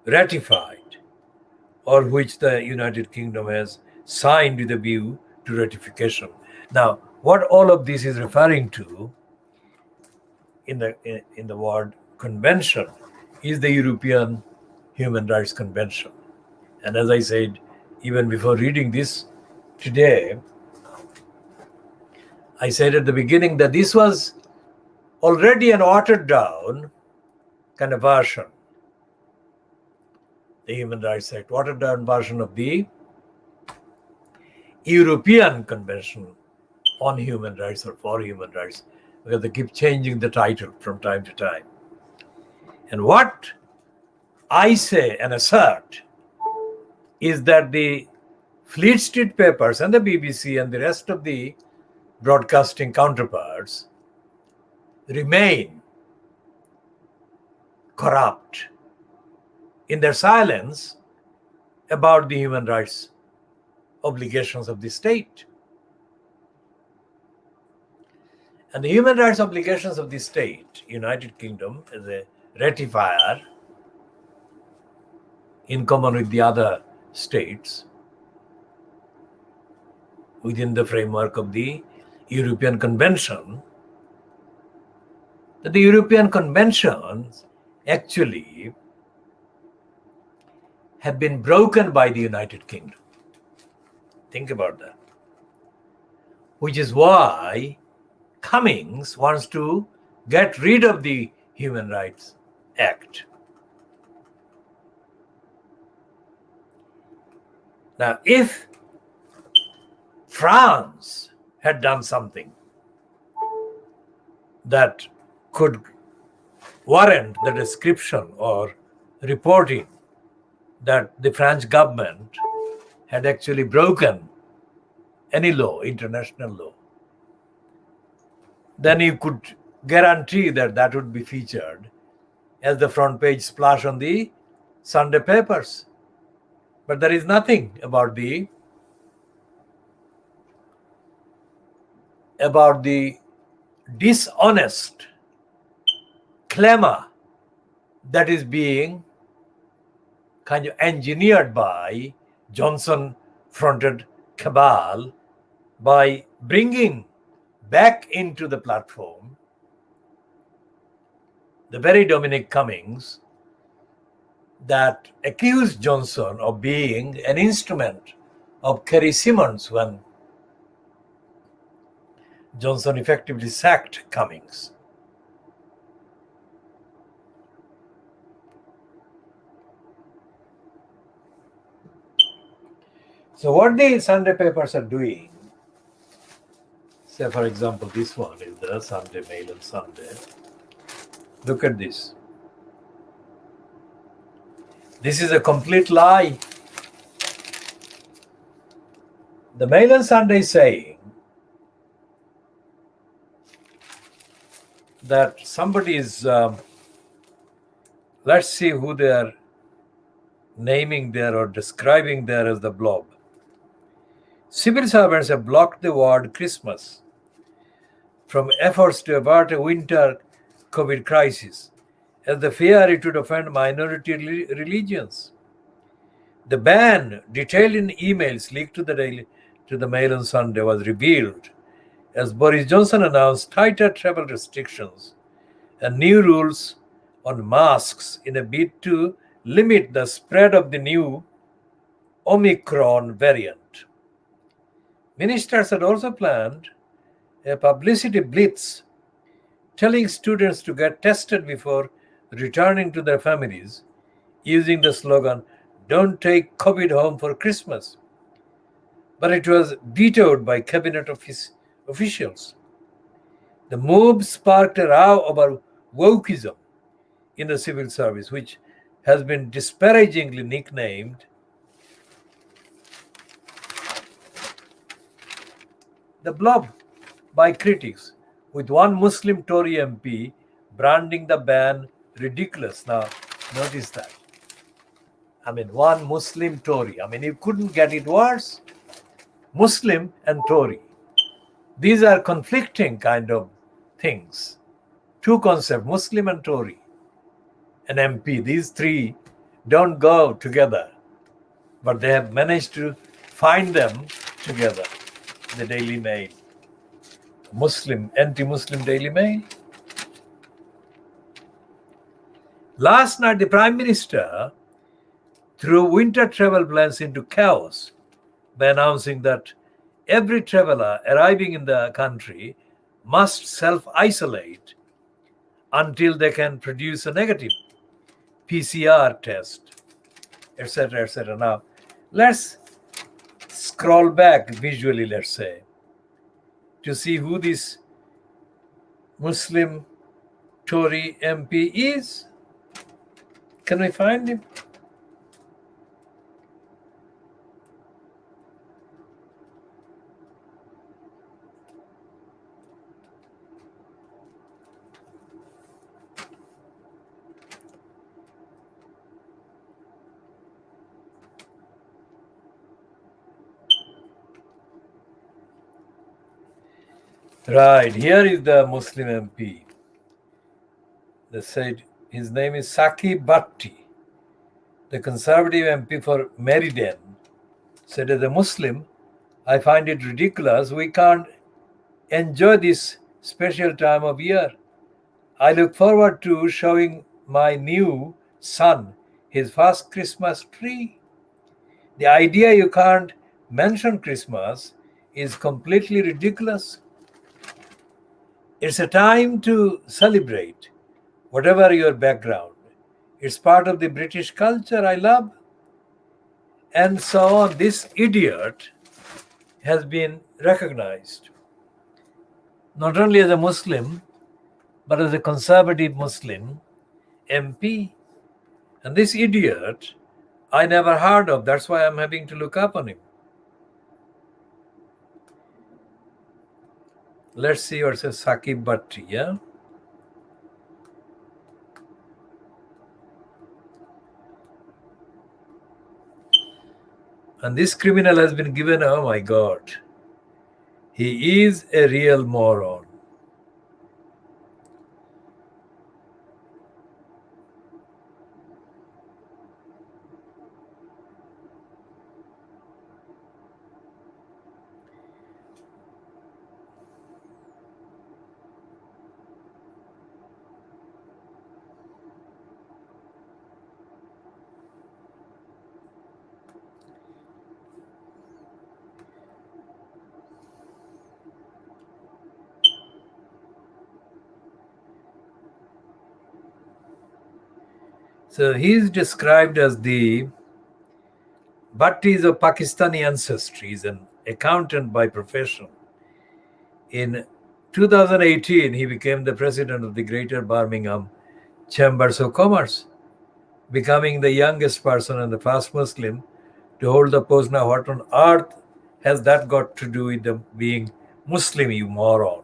ratified, or which the United Kingdom has signed with a view to ratification. Now, what all of this is referring to in the word convention is the European Human Rights Convention. And as I said, even before reading this today, I said at the beginning that this was already an watered down kind of version, the Human Rights Act, watered down version of the European Convention on Human Rights or for Human Rights, because they keep changing the title from time to time. And what I say and assert is that the Fleet Street papers and the BBC and the rest of the broadcasting counterparts remain corrupt in their silence about the human rights obligations of the state. And the human rights obligations of the state, United Kingdom as a ratifier in common with the other states within the framework of the European Convention, that the European Conventions actually have been broken by the United Kingdom. Think about that. Which is why Cummings wants to get rid of the Human Rights Act. Now, if France had done something that could warrant the description or reporting that the French government had actually broken any law, international law, then you could guarantee that that would be featured as the front page splash on the Sunday papers. But there is nothing about the dishonest clamor that is being kind of engineered by Johnson-fronted cabal by bringing back into the platform the very Dominic Cummings that accused Johnson of being an instrument of Kerry Simmons when Johnson effectively sacked Cummings. So what the Sunday papers are doing, say for example, this one is the Sunday Mail on Sunday. Look at this. This is a complete lie. The Mail on Sunday is saying that somebody is, let's see who they are naming there or describing there as the blob. Civil servants have blocked the word Christmas from efforts to avert a winter COVID crisis, as the fear it would offend minority religions. The ban, detailed in emails leaked to the Mail on Sunday, was revealed as Boris Johnson announced tighter travel restrictions and new rules on masks in a bid to limit the spread of the new Omicron variant. Ministers had also planned a publicity blitz, telling students to get tested before returning to their families using the slogan, "Don't take COVID home for Christmas." But it was vetoed by cabinet officials. The move sparked a row over wokeism in the civil service, which has been disparagingly nicknamed the blob by critics, with one Muslim Tory MP branding the ban ridiculous. Now, notice that. I mean, one Muslim Tory. I mean, you couldn't get it worse. Muslim and Tory. These are conflicting kind of things. Two concepts, Muslim and Tory. An MP. These three don't go together, but they have managed to find them together. The Daily Mail. Muslim, anti-Muslim Daily Mail. Last night, the Prime Minister threw winter travel plans into chaos by announcing that every traveler arriving in the country must self-isolate until they can produce a negative PCR test, etc., etc. Now, let's scroll back visually, let's say, to see who this Muslim Tory MP is. Can we find him? Right, here is the Muslim MP. They said his name is Saki Bhatti, the Conservative MP for Meriden. Said, as a Muslim, I find it ridiculous we can't enjoy this special time of year. I look forward to showing my new son his first Christmas tree. The idea you can't mention Christmas is completely ridiculous. It's a time to celebrate, whatever your background. It's part of the British culture I love. And so on. This idiot has been recognized not only as a Muslim, but as a conservative Muslim MP. And this idiot, I never heard of. That's why I'm having to look up on him. Let's see what says Saqib Bhatti, yeah? And this criminal has been given, oh my God, he is a real moron. So he is described as the Bhatti is of Pakistani ancestry. He's an accountant by profession. In 2018, he became the president of the Greater Birmingham Chambers of Commerce, becoming the youngest person and the first Muslim to hold the post. Now, what on earth has that got to do with them being Muslim, you moron?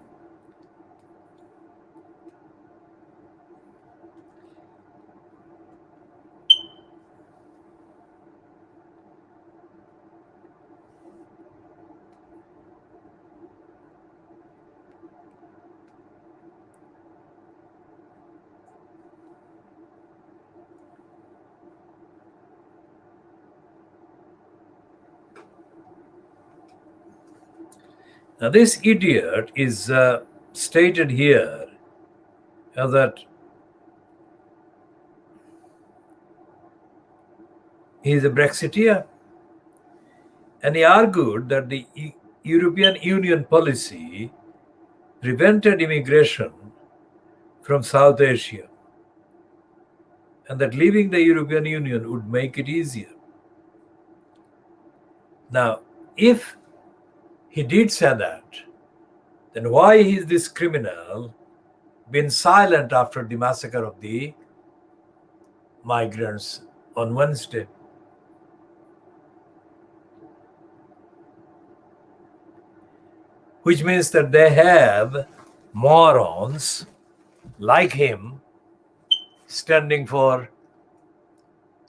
Now, this idiot is stated here that he is a Brexiteer. And he argued that the European Union policy prevented immigration from South Asia. and that leaving the European Union would make it easier. Now, if he did say that, then why is this criminal been silent after the massacre of the migrants on Wednesday? Which means that they have morons like him standing for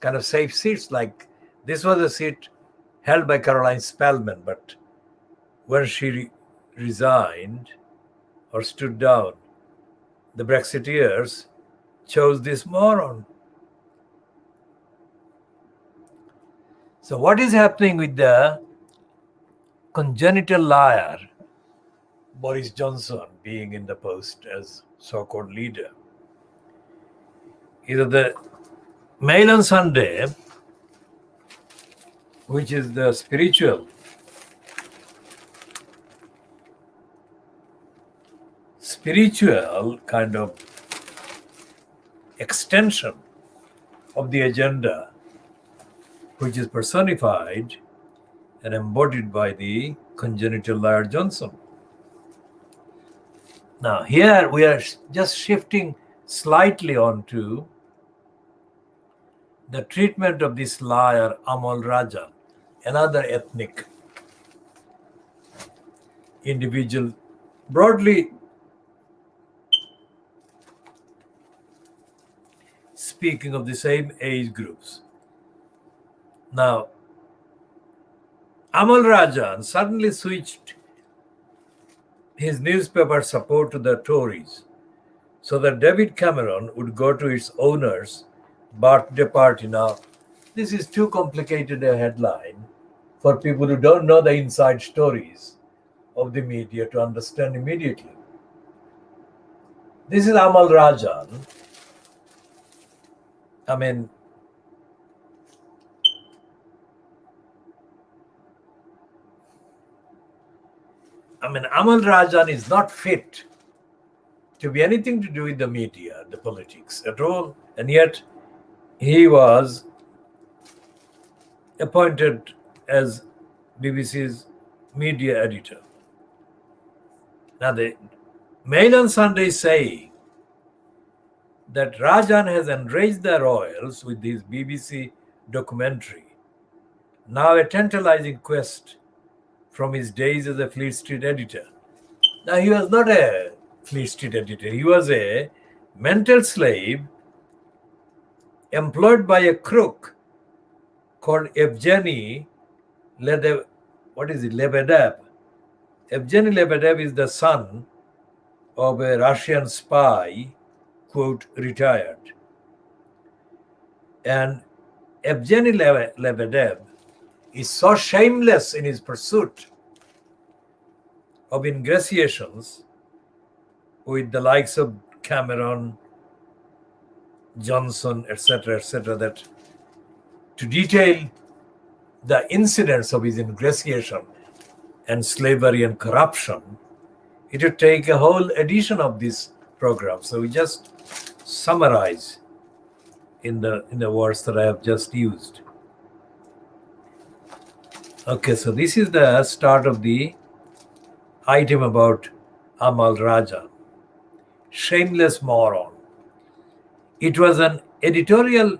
kind of safe seats. Like this was a seat held by Caroline Spellman, but when she resigned or stood down, the Brexiteers chose this moron. So what is happening with the congenital liar, Boris Johnson, being in the post as so-called leader? Either the Mail on Sunday, which is the spiritual kind of extension of the agenda, which is personified and embodied by the congenital liar Johnson. Now, here we are just shifting slightly onto the treatment of this liar, Amal Raja, another ethnic individual, broadly speaking of the same age groups. Now, Amal Rajan suddenly switched his newspaper support to the Tories so that David Cameron would go to its owner's birthday party. Now, this is too complicated a headline for people who don't know the inside stories of the media to understand immediately. This is Amal Rajan. I mean, Amal Rajan is not fit to be anything to do with the media, the politics at all, and yet he was appointed as BBC's media editor. Now, the Mail on Sunday is saying that Rajan has enraged the royals with his BBC documentary, now a tantalizing quest from his days as a Fleet Street editor. Now, he was not a Fleet Street editor. He was a mental slave employed by a crook called Evgeny Lebedev. Lebedev. Evgeny Lebedev is the son of a Russian spy, quote, retired. And Evgeny Lebedev is so shameless in his pursuit of ingratiations with the likes of Cameron, Johnson, etc., that to detail the incidents of his ingratiation and slavery and corruption, it would take a whole edition of this program. So we just summarize in the words that I have just used. Okay, so this is the start of the item about Amal Raja. Shameless moron. It was an editorial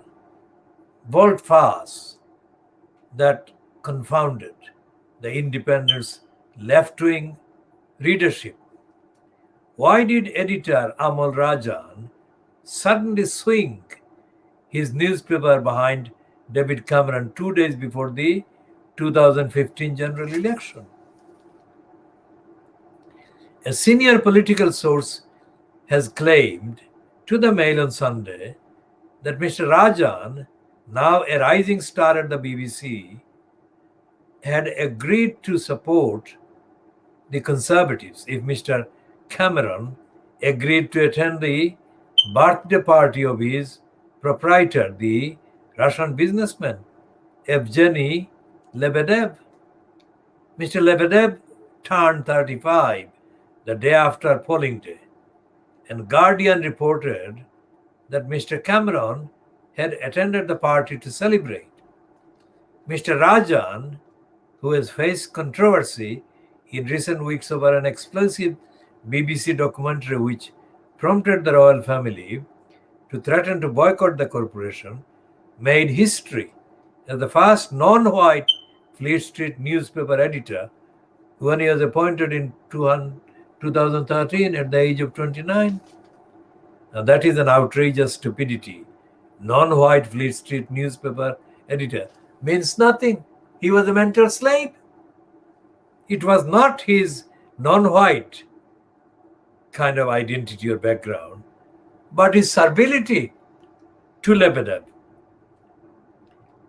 volte-face that confounded the Independent's left-wing readership. Why did editor Amal Rajan suddenly swing his newspaper behind David Cameron 2 days before the 2015 general election? A senior political source has claimed to the Mail on Sunday that Mr. Rajan, now a rising star at the BBC, had agreed to support the Conservatives if Mr. Cameron agreed to attend the birthday party of his proprietor, the Russian businessman Evgeny Lebedev. Mr. Lebedev turned 35 the day after polling day, and Guardian reported that Mr. Cameron had attended the party to celebrate. Mr. Rajan, who has faced controversy in recent weeks over an explosive BBC documentary which prompted the royal family to threaten to boycott the corporation, made history as the first non-white Fleet Street newspaper editor when he was appointed in 2013 at the age of 29. Now that is an outrageous stupidity. Non-white Fleet Street newspaper editor means nothing. He was a mental slave. It was not his non-white kind of identity or background, but his servility to Lebedev.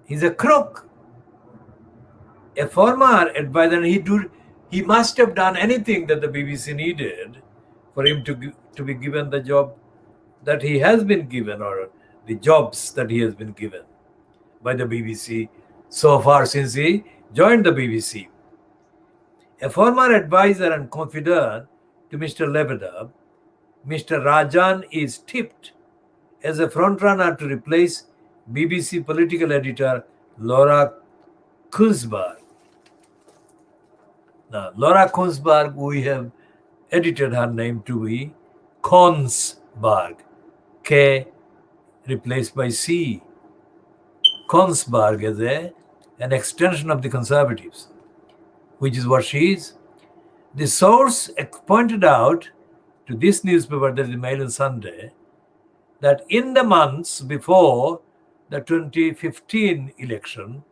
He's a crook, a former advisor. He must have done anything that the BBC needed for him to be given the job that he has been given, or the jobs that he has been given by the BBC so far since he joined the BBC. A former advisor and confidant to Mr. Lebedev, Mr. Rajan is tipped as a frontrunner to replace BBC political editor Laura Kunzberg. Now, Laura Kunzberg, we have edited her name to be Konsberg, K replaced by C. Konsberg is an extension of the Conservatives, which is what she is. The source pointed out to this newspaper, that is the Mail on Sunday, that in the months before the 2015 election,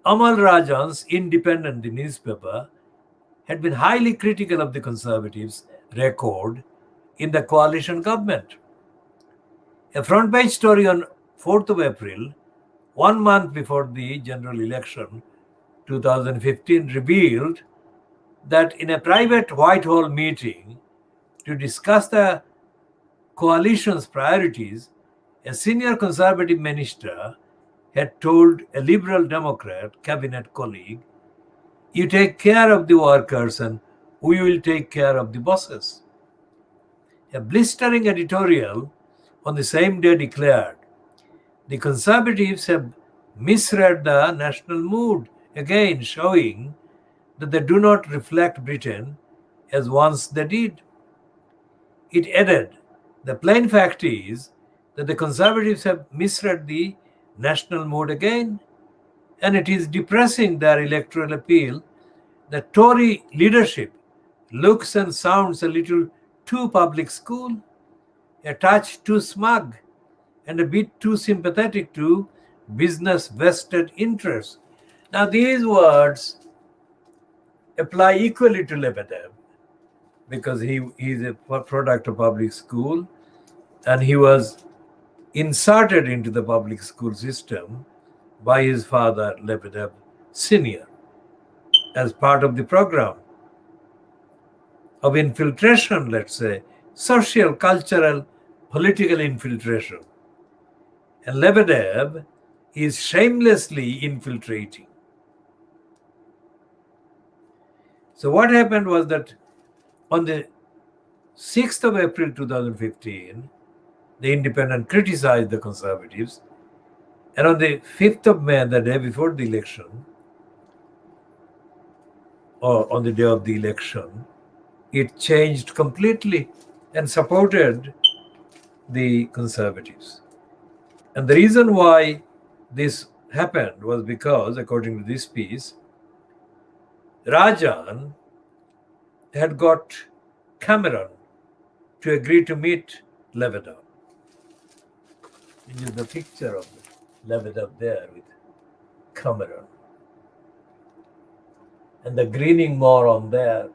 Amal Rajan's Independent, the newspaper, had been highly critical of the Conservatives' record in the coalition government. A front page story on 4th of April, 1 month before the general election 2015, revealed that in a private Whitehall meeting to discuss the coalition's priorities, a senior Conservative minister had told a Liberal Democrat cabinet colleague, "You take care of the workers and we will take care of the bosses." A blistering editorial on the same day declared, "The Conservatives have misread the national mood, again showing that they do not reflect Britain as once they did." It added, "The plain fact is that the Conservatives have misread the national mood again, and it is depressing their electoral appeal. The Tory leadership looks and sounds a little too public school, a touch too smug, and a bit too sympathetic to business vested interests." Now these words apply equally to Lebedev, because he is a product of public school and he was inserted into the public school system by his father Lebedev Sr. as part of the program of infiltration, let's say, social, cultural, political infiltration. And Lebedev is shamelessly infiltrating. So what happened was that on the 6th of April 2015, the Independent criticized the Conservatives, and on the 5th of May, the day before the election, or on the day of the election, it changed completely and supported the Conservatives. And the reason why this happened was because, according to this piece, Rajan had got Cameron to agree to meet Lebedev. This is the picture of Lebedev there with Cameron. And the grinning moron there.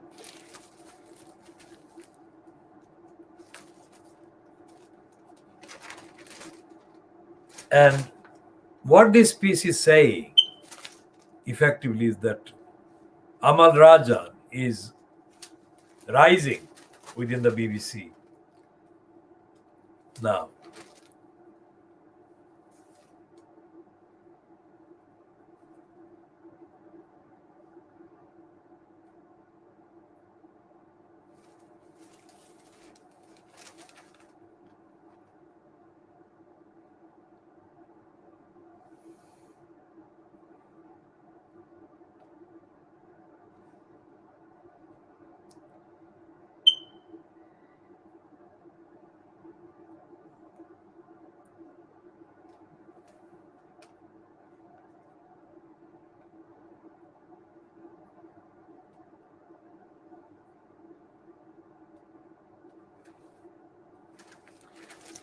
And what this piece is saying effectively is that Amal Rajan is rising within the BBC. Now,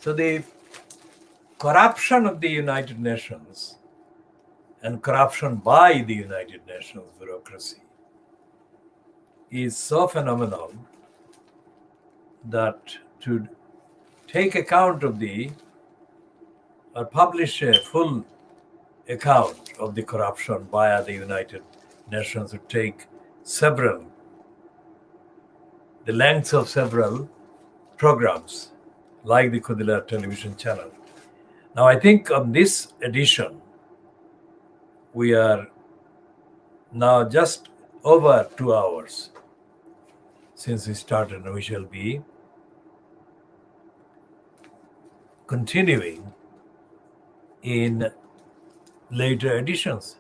So the corruption of the United Nations and corruption by the United Nations bureaucracy is so phenomenal that to take account of or publish a full account of the corruption via the United Nations would take the length of several programs like the KHOODEELAAR television channel. Now, I think on this edition, we are now just over 2 hours since we started, and we shall be continuing in later editions.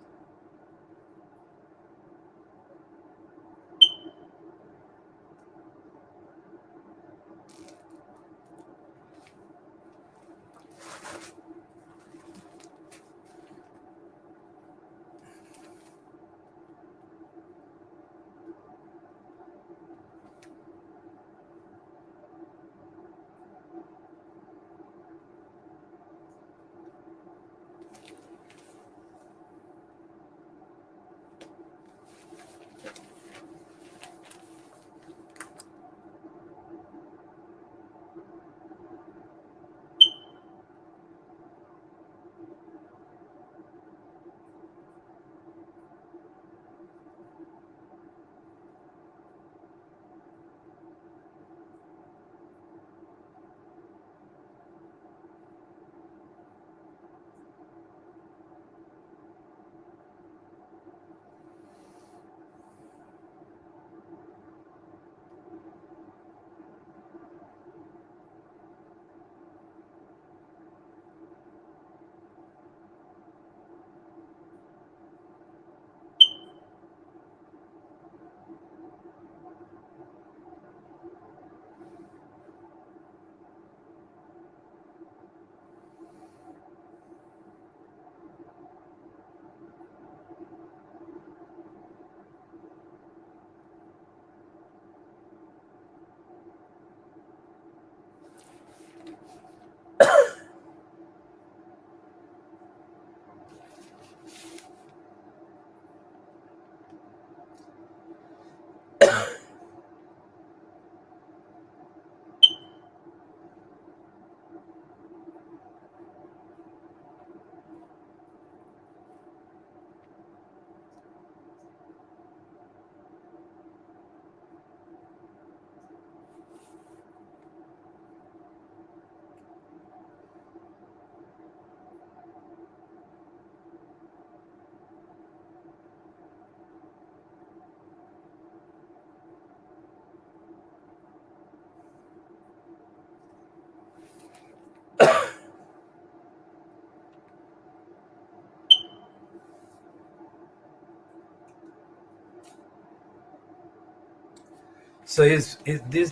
So is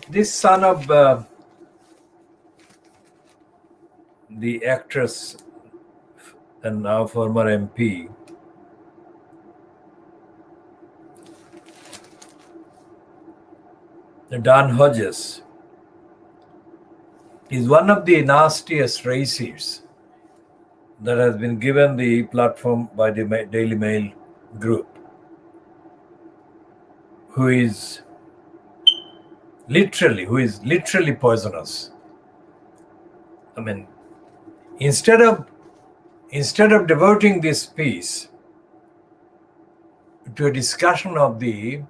this son of the actress and now former MP, Dan Hodges, is one of the nastiest racists that has been given the platform by the Daily Mail group, who is literally poisonous. I mean, instead of devoting this piece to a discussion of the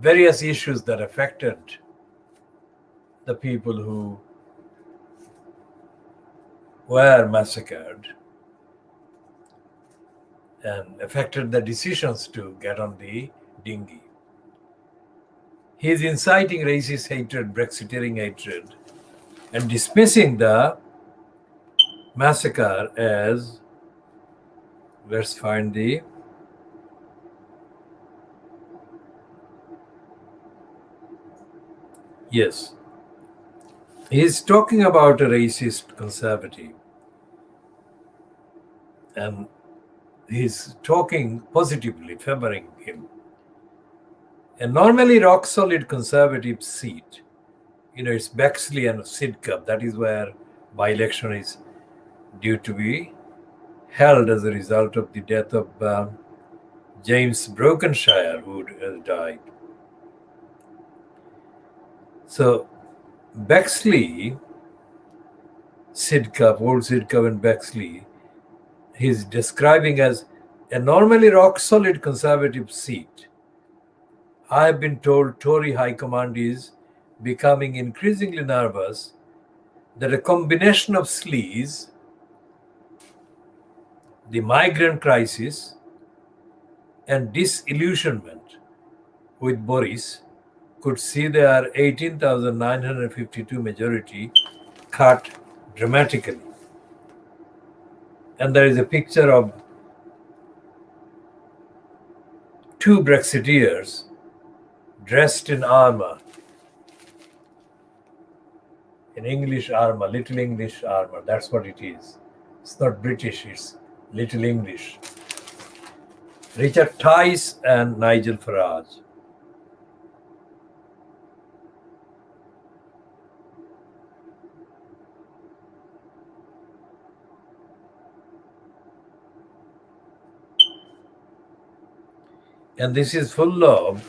various issues that affected the people who were massacred and affected the decisions to get on the dinghy, he is inciting racist hatred, Brexiteering hatred, and dismissing the massacre as, let's find the, yes, he's talking about a racist conservative, and he's talking positively, favoring him. A normally rock-solid conservative seat it's Bexley and Sidcup. That is where by-election is due to be held as a result of the death of James Brokenshire, who has died. So Bexley, Sidcup, Old Sidcup and Bexley, he's describing as a normally rock-solid Conservative seat. I have been told Tory High Command is becoming increasingly nervous that a combination of sleaze, the migrant crisis, and disillusionment with Boris could see their 18,952 majority cut dramatically. And there is a picture of two Brexiteers dressed in armor, in English armor, Little English armor. That's what it is. It's not British, it's Little English. Richard Tice and Nigel Farage. And this is full of,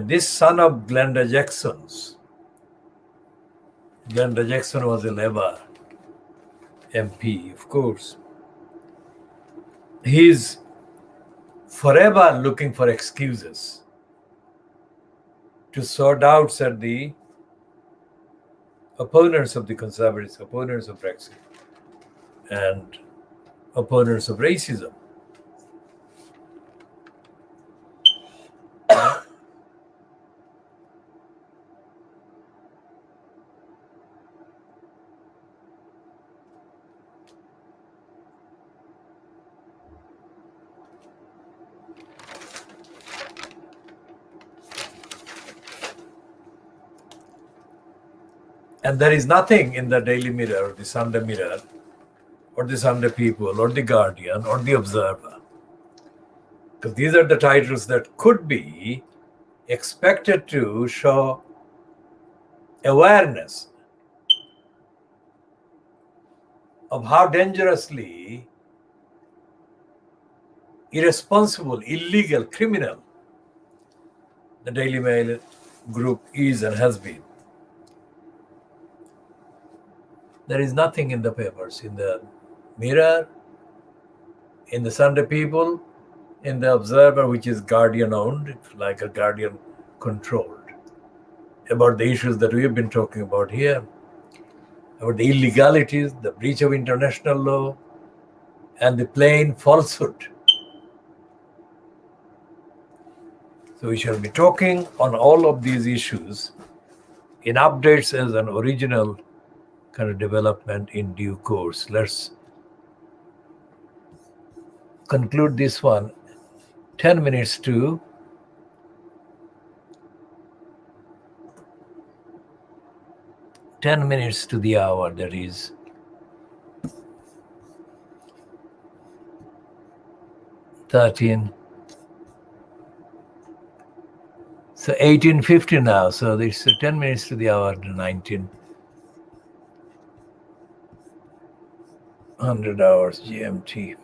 this son of Glenda Jackson's. Glenda Jackson was a Labour MP, of course. He's forever looking for excuses to sort out at the opponents of the Conservatives, opponents of Brexit, and opponents of racism. And there is nothing in the Daily Mirror or the Sunday Mirror or the Sunday People or the Guardian or the Observer, because these are the titles that could be expected to show awareness of how dangerously irresponsible, illegal, criminal the Daily Mail group is and has been. There is nothing in the papers, in the Mirror, in the Sunday People, in the Observer, which is Guardian owned, like a Guardian controlled, about the issues that we have been talking about here, about the illegalities, the breach of international law, and the plain falsehood. So we shall be talking on all of these issues in updates as an original kind of development in due course. Let's conclude this one. 10 minutes to 10 minutes to the hour, that is 13. So 1850 now. So it's 10 minutes to the hour, 1900 hours GMT.